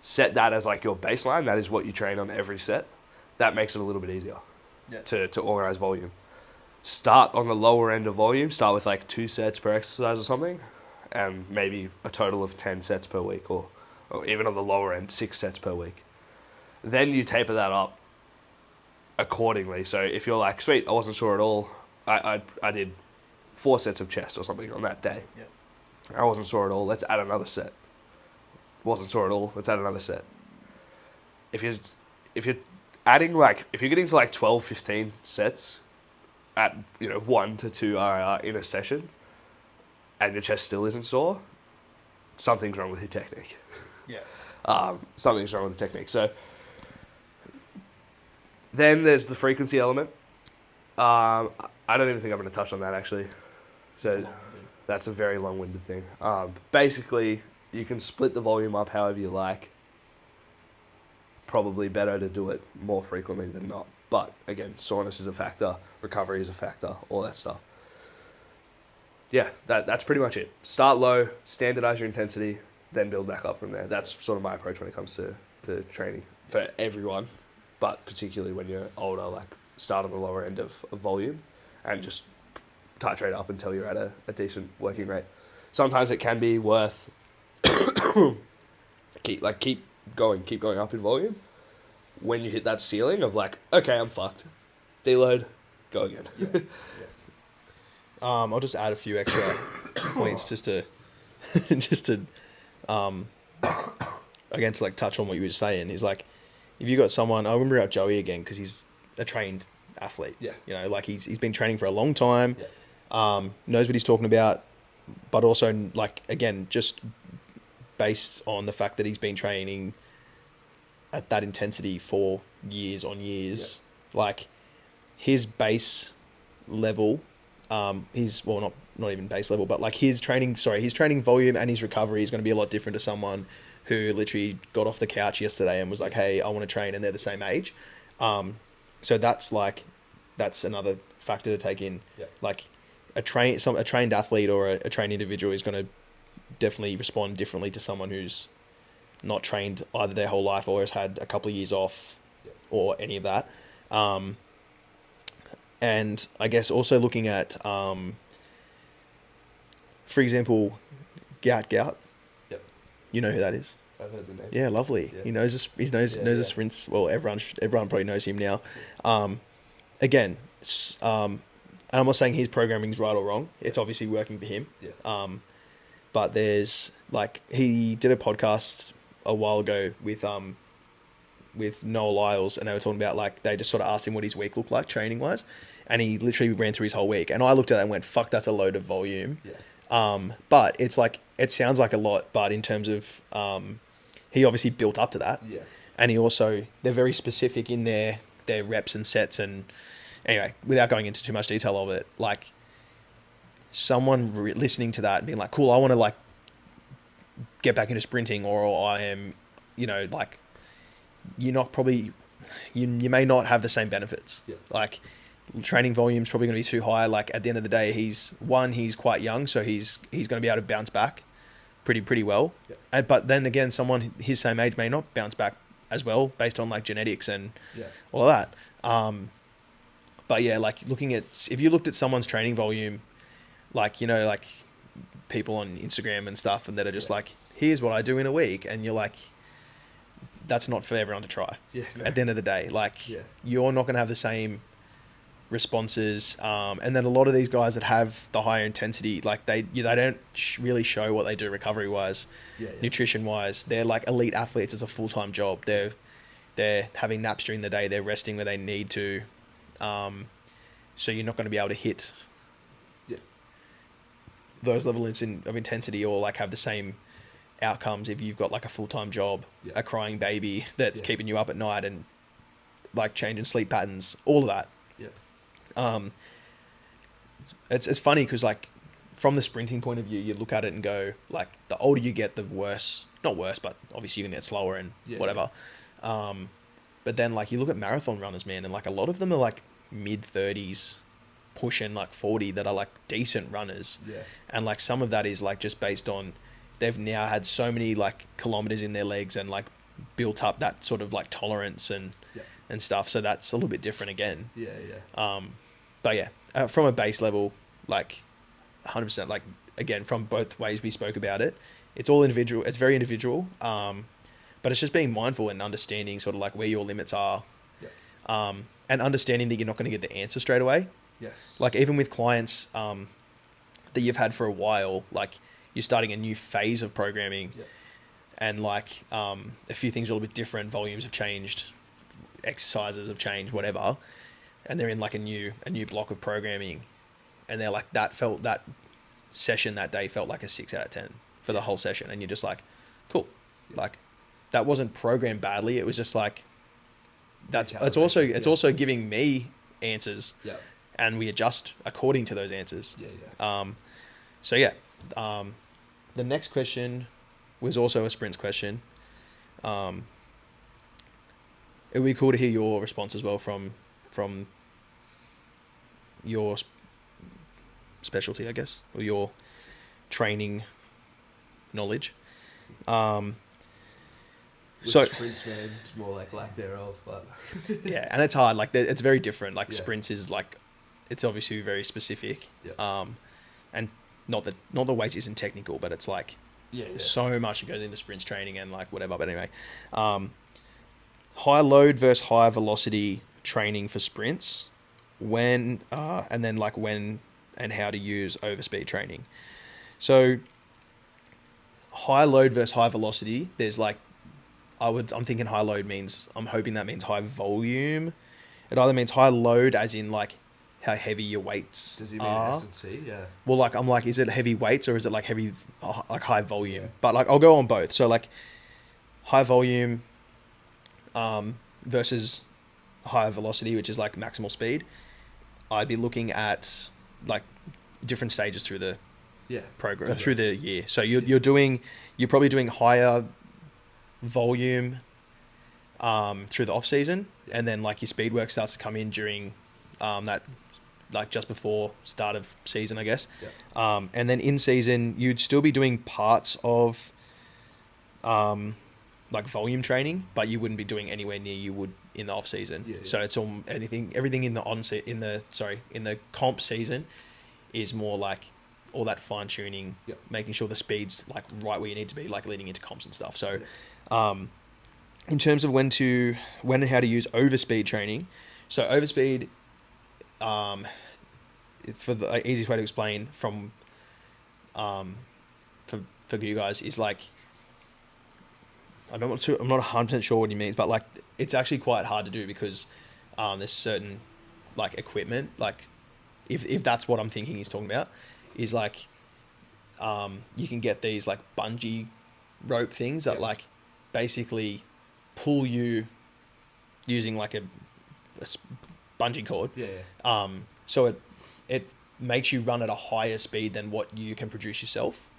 set that as like your baseline. That is what you train on every set. That makes it a little bit easier to organize volume. Start on the lower end of volume. Start with like 2 sets per exercise or something, and maybe a total of 10 sets per week, or even on the lower end, 6 sets per week. Then you taper that up accordingly. So if you're like, sweet, I wasn't sore at all. I did 4 sets of chest or something on that day. I wasn't sore at all. Let's add another set. Wasn't sore at all. Let's add another set. If you're adding if you're getting to like 12, 15 sets at 1 to 2 RIR in a session, and your chest still isn't sore, something's wrong with your technique. Something's wrong with the technique. So then there's the frequency element. I don't even think I'm going to touch on that actually. So that's a very long-winded thing. Basically, you can split the volume up however you like. Probably better to do it more frequently than not. But again, soreness is a factor, recovery is a factor, all that stuff. Yeah, that's pretty much it. Start low, standardize your intensity, then build back up from there. That's sort of my approach when it comes to training for everyone, but particularly when you're older, like start on the lower end of volume and just titrate up until you're at a decent working rate. Sometimes it can be worth keep going up in volume. When you hit that ceiling of like, okay, I'm fucked, deload, go again. Yeah. I'll just add a few extra points just to again to like touch on what you were just saying. Is like, if you got someone, I remember out Joey again because he's a trained athlete. Yeah. You know, like he's been training for a long time. Yeah. Knows what he's talking about, but also like again just based on the fact that he's been training at that intensity for years on years. Yeah. Like his base level, not even base level, but like his training volume and his recovery is going to be a lot different to someone who literally got off the couch yesterday and was like, hey, I want to train, and they're the same age. So that's another factor to take in. Yeah. Like a trained athlete or a trained individual is going to definitely respond differently to someone who's not trained either their whole life or has had a couple of years off or any of that. And I guess also looking at, for example, Gout. Yep. You know who that is? I've heard the name. Yeah, lovely. Yeah. He knows us. He knows the sprints. Well, everyone probably knows him now. Again, and I'm not saying his programming is right or wrong. It's obviously working for him. Yeah. But there's like, he did a podcast a while ago with Noah Lyles, and they were talking about like, they just sort of asked him what his week looked like training wise, and he literally ran through his whole week, and I looked at that and went, fuck, that's a load of volume. Yeah. But it's like, it sounds like a lot, but in terms of he obviously built up to that. Yeah. And he also, they're very specific in their reps and sets, and anyway, without going into too much detail of it, like someone listening to that and being like, cool, I want to like get back into sprinting, or I am, like, you're not probably, you may not have the same benefits. Yeah. Like training volume is probably going to be too high. Like at the end of the day, he's quite young, so he's going to be able to bounce back pretty well. Yeah. But then again, someone his same age may not bounce back as well based on like genetics and all of that. But yeah, like if you looked at someone's training volume, like, like people on Instagram and stuff, and that are just like, here's what I do in a week, and you're like, that's not for everyone to try. Yeah, no. At the end of the day, like you're not going to have the same responses. And then a lot of these guys that have the higher intensity, like they don't really show what they do recovery wise, nutrition wise. They're like elite athletes. It's a full-time job. They're having naps during the day. They're resting where they need to. So you're not going to be able to hit those levels of intensity or like have the same outcomes if you've got like a full-time job, a crying baby that's keeping you up at night, and like changing sleep patterns, all of that. It's funny because like from the sprinting point of view, you look at it and go like, the older you get, the worse, not worse, but obviously you're gonna get slower and whatever. But then like you look at marathon runners, man, and like a lot of them are like mid-30s pushing like 40 that are like decent runners. And like some of that is like just based on they've now had so many like kilometers in their legs and like built up that sort of like tolerance and stuff. So that's a little bit different again. But yeah, from a base level, like 100%, like again, from both ways we spoke about it, it's all individual. It's very individual. But it's just being mindful and understanding sort of like where your limits are. And understanding that you're not going to get the answer straight away. Like even with clients that you've had for a while, like you're starting a new phase of programming, and like a few things are a little bit different. Volumes have changed, exercises have changed, whatever, and they're in like a new block of programming, and they're like, that session that day felt like a 6 out of 10 for the whole session, and you're just like, cool, like that wasn't programmed badly. It was just like it's also giving me answers. And we adjust according to those answers. So yeah, the next question was also a sprints question. It would be cool to hear your response as well from your specialty, I guess, or your training knowledge. So sprints, man, it's more like lack thereof, but yeah, and it's hard. Like it's very different. Like sprints is like, it's obviously very specific. Yeah. And not the weights isn't technical, but it's like so much that goes into sprints training and like whatever. But anyway, high load versus high velocity training for sprints, when and then like when and how to use overspeed training. So high load versus high velocity, there's like, I'm thinking high load means, I'm hoping that means high volume. It either means high load as in like how heavy your weights does he mean are. S&C? Yeah. Well, like, I'm like, is it heavy weights or is it like heavy, like high volume? Yeah. But like, I'll go on both. So like high volume versus high velocity, which is like maximal speed. I'd be looking at like different stages through the program, through the year. So you're probably doing higher volume through the off season, and then like your speed work starts to come in during that, like just before start of season, I guess. And then in season you'd still be doing parts of like volume training, but you wouldn't be doing anywhere near you would in the off season. So it's all everything in the comp season is more like all that fine tuning, making sure the speed's like right where you need to be, like leading into comps and stuff. So in terms of when and how to use overspeed training, so overspeed, for the easiest way to explain from for you guys is like, I'm not 100% sure what he means, but like it's actually quite hard to do because there's certain like equipment, like if that's what I'm thinking he's talking about, is like you can get these like bungee rope things that like basically pull you using like a bungee cord. So it makes you run at a higher speed than what you can produce yourself.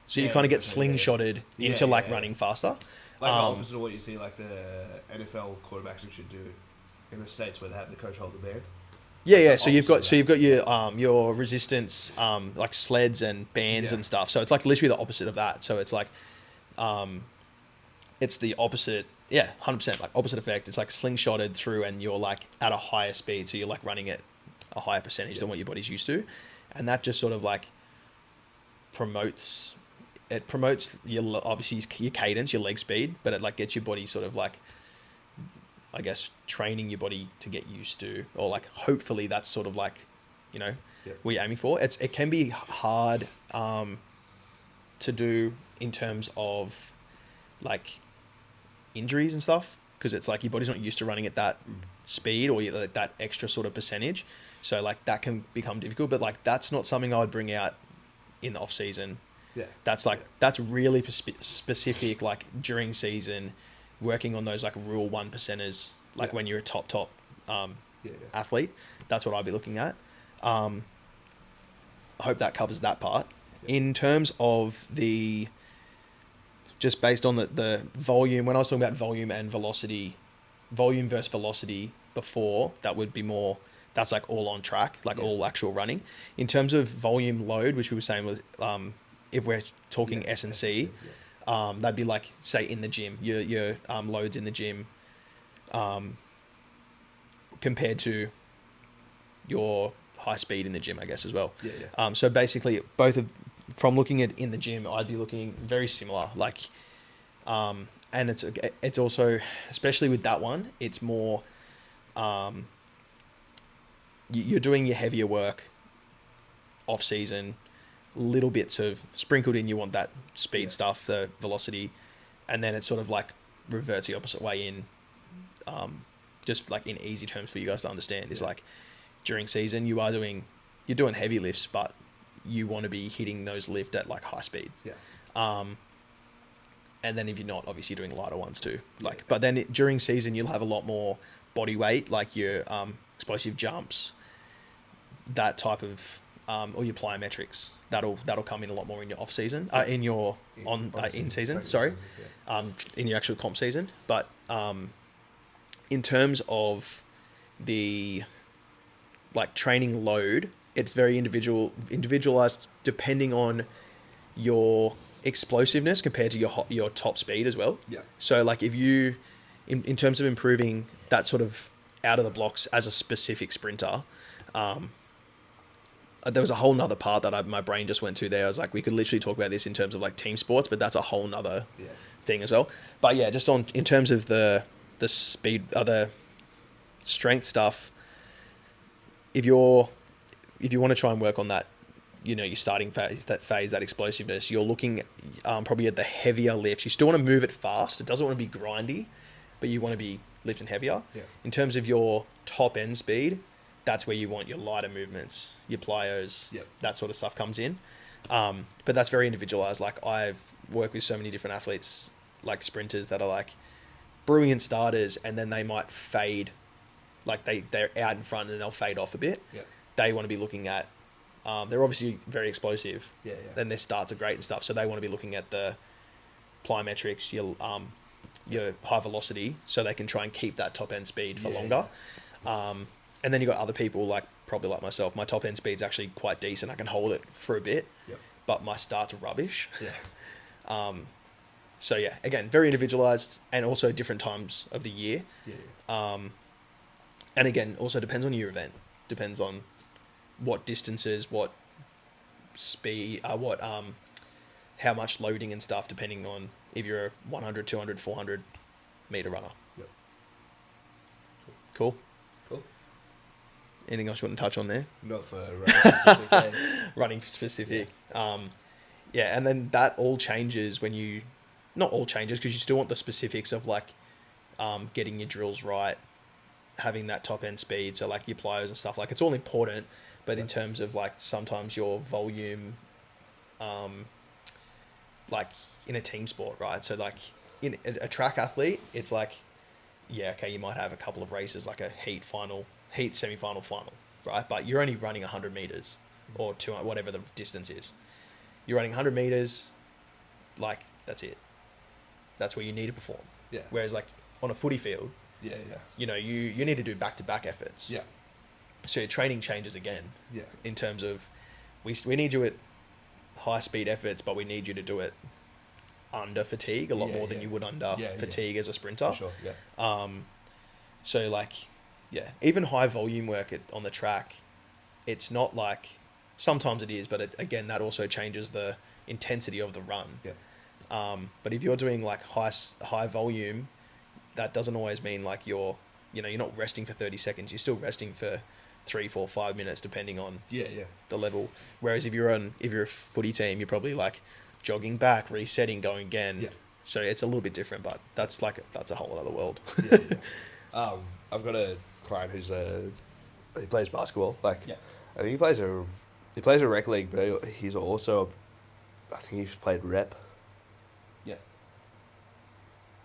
So you kind of get slingshotted into running faster. Like the opposite of what you see like the NFL quarterbacks should do in the States where they have the coach hold the band. So you've got your resistance like sleds and bands and stuff. So it's like literally the opposite of that. So it's like it's the opposite, 100%, like opposite effect. It's like slingshotted through and you're like at a higher speed, so you're like running at a higher percentage than what your body's used to. And that just sort of like promotes your, obviously your cadence, your leg speed, but it like gets your body sort of like, I guess, training your body to get used to, or like hopefully that's sort of like, what you're aiming for. It can be hard to do in terms of like injuries and stuff, because it's like your body's not used to running at that speed or like that extra sort of percentage. So like that can become difficult, but like that's not something I would bring out in the off season. That's really specific, like during season, working on those like real 1%ers, like when you're a top athlete. That's what I'd be looking at. I hope that covers that part. In terms of just based on the volume, when I was talking about volume and velocity, volume versus velocity before, that would be more, that's like all on track, like all actual running. In terms of volume load, which we were saying was, if we're talking S&C, that'd be like, say, in the gym, your loads in the gym compared to your high speed in the gym, I guess, as well. So basically, from looking at in the gym, I'd be looking very similar. Like, and it's also, especially with that one, it's more, you're doing your heavier work off season, little bits of sprinkled in. You want that speed stuff, the velocity, and then it sort of like reverts the opposite way in. Just like in easy terms for you guys to understand, is like during season you're doing heavy lifts, but you want to be hitting those lift at like high speed. And then if you're not, obviously you're doing lighter ones too. But then during season you'll have a lot more body weight, like your explosive jumps, that type of or your plyometrics. That'll come in a lot more in your off season, in your in season. Sorry, in your actual comp season. But in terms of the like training load, it's very individualized depending on your explosiveness compared to your top speed as well. Yeah. So like if you, in terms of improving that sort of out of the blocks as a specific sprinter, there was a whole nother part that my brain just went to there. I was like, we could literally talk about this in terms of like team sports, but that's a whole nother thing as well. But yeah, just in terms of the speed, other strength stuff, if you want to try and work on that, your starting phase, that explosiveness, you're looking probably at the heavier lifts. You still want to move it fast. It doesn't want to be grindy, but you want to be lifting heavier. Yeah. In terms of your top end speed, that's where you want your lighter movements, your plyos, that sort of stuff comes in. But that's very individualized. Like I've worked with so many different athletes, like sprinters that are like brilliant starters, and then they might fade, like they're out in front and they'll fade off a bit. Yeah. They want to be looking at, they're obviously very explosive. Yeah. Then their starts are great and stuff. So they want to be looking at the plyometrics, your high velocity, so they can try and keep that top end speed for longer. And then you've got other people probably like myself. My top end speed's actually quite decent. I can hold it for a bit, but my starts are rubbish. Yeah. So yeah, again, very individualized, and also different times of the year. Yeah. And again, also depends on your event. Depends on what distances, what speed, how much loading and stuff, depending on if you're a 100, 200, 400 meter runner. Yep. Cool. Anything else you want to touch on there? Not for running specific. Running specific. Yeah, and then that all changes when not all changes, because you still want the specifics of getting your drills right, having that top end speed. So like your plyos and stuff, it's all important, but in terms of sometimes your volume, in a team sport, right? So in a track athlete, it's you might have a couple of races, like a heat, semi-final, final, right? But you're only running 100 meters or 200, whatever the distance is. You're running 100 meters, that's it. That's where you need to perform. Yeah. Whereas on a footy field, you need to do back-to-back efforts. Yeah. So your training changes again. Yeah. In terms of, we need you at high speed efforts, but we need you to do it under fatigue a lot more than you would under fatigue as a sprinter. For sure. Yeah. So even high volume work on the track, it's not sometimes it is, but again, that also changes the intensity of the run. Yeah. But if you're doing high volume, that doesn't always mean you're not resting for 30 seconds. You're still resting for 3, 4, 5 minutes, depending on the level. Whereas if you're a footy team, you're probably jogging back, resetting, going again. Yeah. So it's a little bit different, but that's a whole other world. I've got a client he plays basketball. I think he plays a rec league, but he's also, I think he's played rep. Yeah.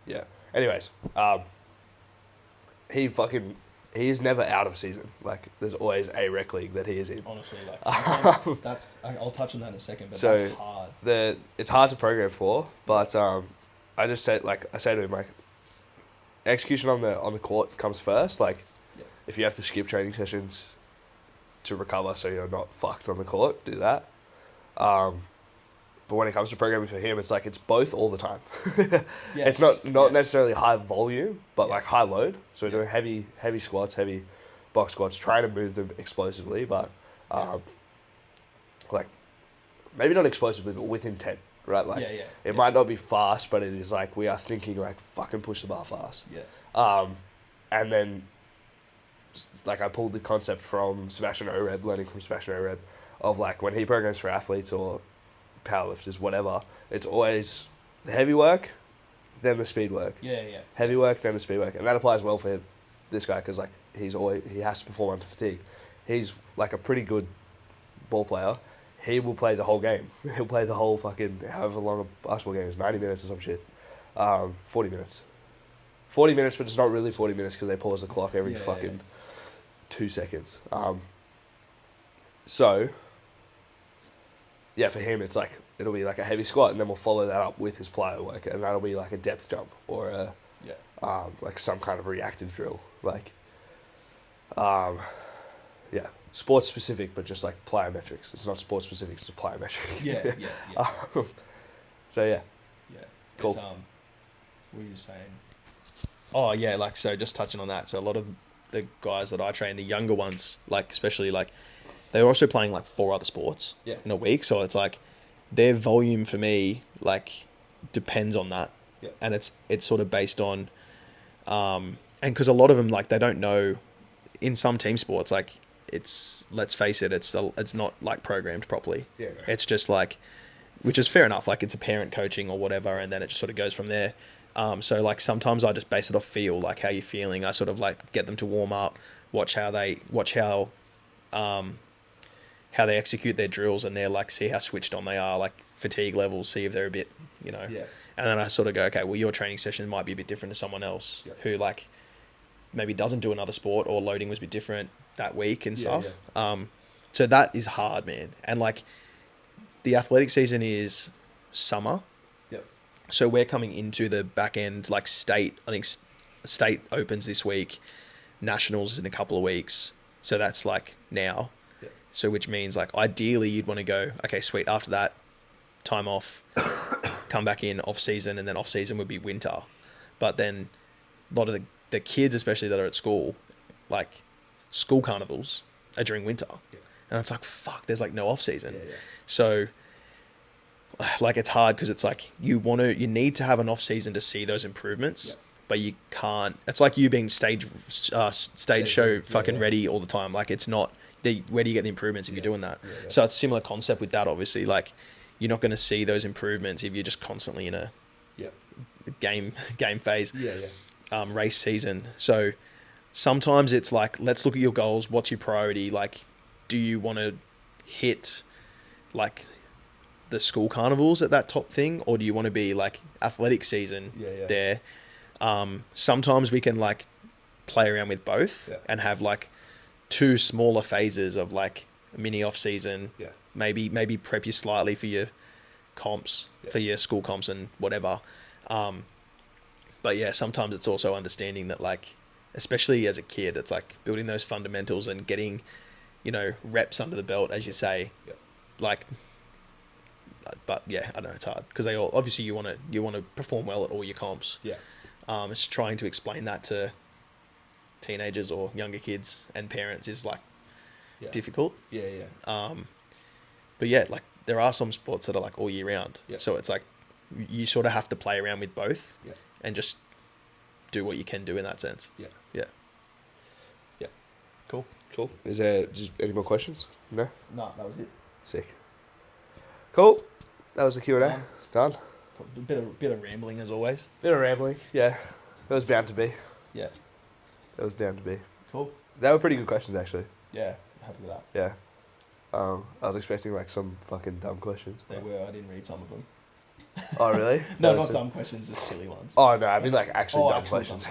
Yeah. Anyways, he's never out of season. There's always a rec league that he is in. Honestly, I'll touch on that in a second, but so that's hard. It's hard to program for, but I just say I say to him execution on the court comes first. If you have to skip training sessions to recover so you're not fucked on the court, do that. But when it comes to programming for him, it's it's both all the time. Yes. It's not necessarily high volume, but high load. So we're doing heavy squats, heavy box squats, trying to move them explosively, but maybe not explosively, but with intent, right? It might not be fast, but it is we are thinking fucking push the bar fast. Yeah. And then I pulled the concept from Sebastian Oreb, learning from Sebastian Oreb, of when he programs for athletes or powerlifters, whatever, it's always the heavy work, then the speed work. Yeah. Heavy work, then the speed work, and that applies well for this guy because he has to perform under fatigue. He's a pretty good ball player. He will play the whole game. He'll play the whole fucking however long a basketball game is, 90 minutes or some shit, 40 minutes. 40 minutes, but it's not really 40 minutes because they pause the clock every 2 seconds. So yeah, for him, it's like, it'll be like a heavy squat, and then we'll follow that up with his plyo work, and that'll be like a depth jump or like some kind of reactive drill. Like, sports specific, but just like plyometrics. It's not sports specific, it's just plyometric. Yeah. So, yeah. Yeah. Cool. What were you saying? Oh, yeah, like, so just touching on that. So a lot of the guys that I train, the younger ones, like, especially, like, they're also playing, like, 4 other sports in a week. So it's, like, their volume for me, like, depends on that. Yeah. And it's sort of based on, and because a lot of them, like, they don't know, in some team sports, like, it's, let's face it, it's not, like, programmed properly. Yeah. It's just, like, which is fair enough. Like, it's a parent coaching or whatever, and then it just sort of goes from there. So, like, sometimes I just base it off feel, like, how you're feeling. I sort of, like, get them to warm up, watch how they execute their drills, and they're, like, see how switched on they are, like, fatigue levels, see if they're a bit, you know. Yeah. And then I sort of go, okay, well, your training session might be a bit different to someone else who, like, maybe doesn't do another sport, or loading was a bit different that week and stuff. Yeah. So that is hard, man. And, like, the athletic season is summer. So we're coming into the back end, like, state. I think state opens this week. Nationals is in a couple of weeks. So that's, like, now. Yeah. So which means, like, ideally you'd want to go, okay, sweet. After that, time off, come back in off season, and then off season would be winter. But then a lot of the kids, especially that are at school, like, school carnivals are during winter. Yeah. And it's like, fuck, there's, like, no off season. Yeah. So, like, it's hard because it's like you need to have an off season to see those improvements, but you can't. It's like you being stage show fucking ready all the time. Like, it's not. Where do you get the improvements if you're doing that? So it's a similar concept with that. Obviously, like, you're not going to see those improvements if you're just constantly in a game phase. Race season. So sometimes it's like, let's look at your goals. What's your priority? Like, do you want to hit, like, the school carnivals at that top thing, or do you want to be, like, athletic season there? Sometimes we can, like, play around with both and have, like, 2 smaller phases of, like, mini off season. Maybe prep you slightly for your comps, for your school comps and whatever. But yeah, sometimes it's also understanding that, like, especially as a kid, it's like building those fundamentals and getting, you know, reps under the belt, as you say. Like, but yeah, I know it's hard because obviously you want to perform well at all your comps. It's trying to explain that to teenagers or younger kids and parents is, like, difficult. But yeah, like, there are some sports that are, like, all year round. So it's like you sort of have to play around with both and just do what you can do in that sense. Cool. Is there just any more questions? No, that was it. Sick. Cool. That was the Q&A. Done. A bit of rambling as always. Bit of rambling. Yeah. That was bound to be. Yeah. That was bound to be. Cool. They were pretty good questions, actually. Yeah. Happy with that. Yeah. I was expecting, like, some fucking dumb questions. They were. I didn't read some of them. Oh, really? No, not dumb questions, just silly ones. Oh, no, I mean, like, actually dumb questions.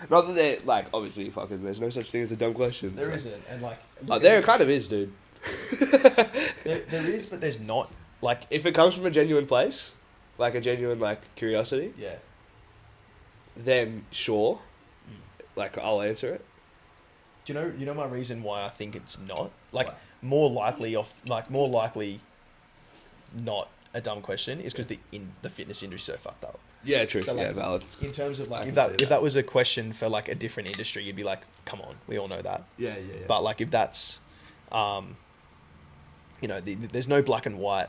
Not that they're, like, obviously, fucking, there's no such thing as a dumb question. There isn't, and, like... There kind of is, dude. there is, but there's not. Like, if it comes from a genuine place, like a genuine, like, curiosity, then sure, like, I'll answer it. Do you know my reason why I think it's not? Like, what? more likely not a dumb question is because the fitness industry is so fucked up. Yeah, true. So, like, valid. In terms of, like, if that was a question for, like, a different industry, you'd be like, come on, we all know that. Yeah. But, like, if that's, you know, there's no black and white.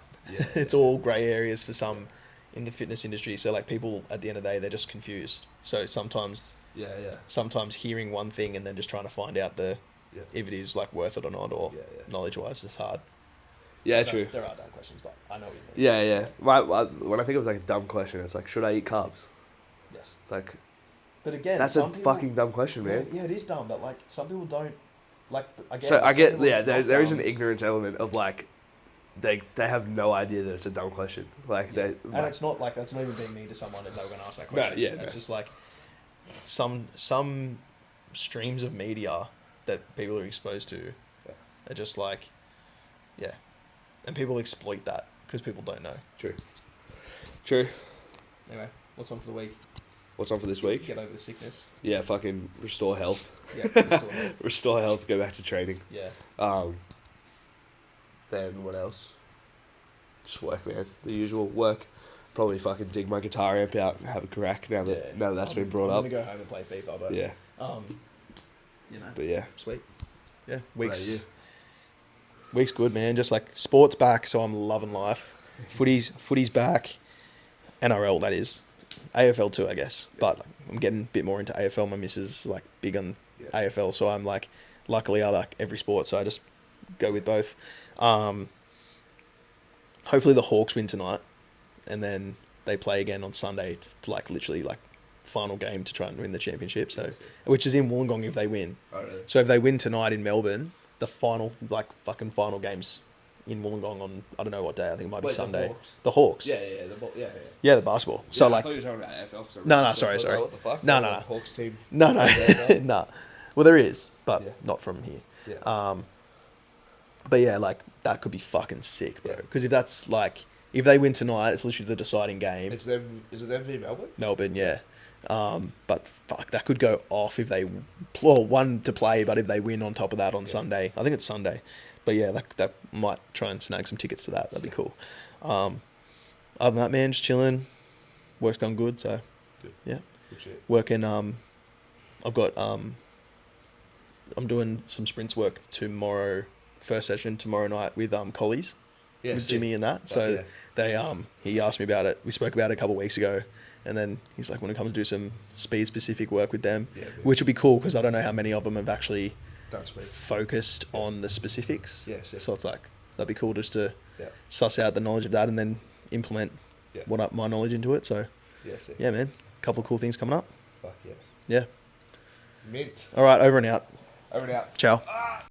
It's all grey areas for some in the fitness industry. So, like, people at the end of the day, they're just confused. So sometimes, sometimes hearing one thing and then just trying to find out if it is, like, worth it or not, or knowledge-wise, it's hard. Yeah, true. There are dumb questions, but I know what you mean. Yeah. When I think of, like, a dumb question, it's like, should I eat carbs? Yes. It's like, but again, that's a fucking dumb question, man. Yeah, it is dumb, but, like, some people don't, like, again... So I get, there is an ignorance element of, like, they have no idea that it's a dumb question. Like, and it's not, like, that's not even being mean to someone if they were going to ask that question. It's just, like, some streams of media that people are exposed to are just, like, Yeah. And people exploit that because people don't know. True. Anyway, what's on for the week? What's on for this week? Get over the sickness. Yeah, fucking restore health. Yeah, restore health. Restore health, go back to training. Yeah. Then what else? Just work, man. The usual work. Probably fucking dig my guitar amp out and have a crack now that that's been brought up. I'm gonna go home and play FIFA, but yeah. You know. But yeah. Sweet. Yeah. Week's good, man. Just like sports back, so I'm loving life. Footy's back. NRL, that is. AFL too, I guess. But like, I'm getting a bit more into AFL. My missus is like big on AFL, so I'm like, luckily I like every sport, so I just go with both. Hopefully the Hawks win tonight, and then they play again on Sunday, to like literally like final game to try and win the championship. So, which is in Wollongong if they win. Oh, really? So if they win tonight in Melbourne, the final final games in Wollongong on I don't know what day. I think it might be Sunday. The Hawks. Yeah. Yeah, the basketball. So I like. thought you were talking about AFL. No, sorry. What the fuck? No. Hawks team. No. No. Well, there is, but not from here. Yeah. But yeah, like that could be fucking sick, bro. Because if that's like, if they win tonight, it's literally the deciding game. It's them. Is it them v Melbourne? Melbourne, yeah. But fuck, that could go off if they, well, one to play, but if they win on top of that on Sunday, I think it's Sunday. But yeah, that might try and snag some tickets to that. That'd be cool. Other than that, man, just chilling. Work's gone good, so good. Yeah. Good shit. Working. I've got I'm doing some sprints work tomorrow. First session tomorrow night with Collies, with Jimmy and that. So they he asked me about it. We spoke about it a couple of weeks ago, and then he's like, when it comes to do some speed specific work with them, which would be cool because I don't know how many of them have actually focused on the specifics. So it's like that'd be cool just to suss out the knowledge of that and then implement my knowledge into it. So yeah, man, a couple of cool things coming up. Fuck yeah. Yeah. Mint. All right, over and out. Over and out. Ciao.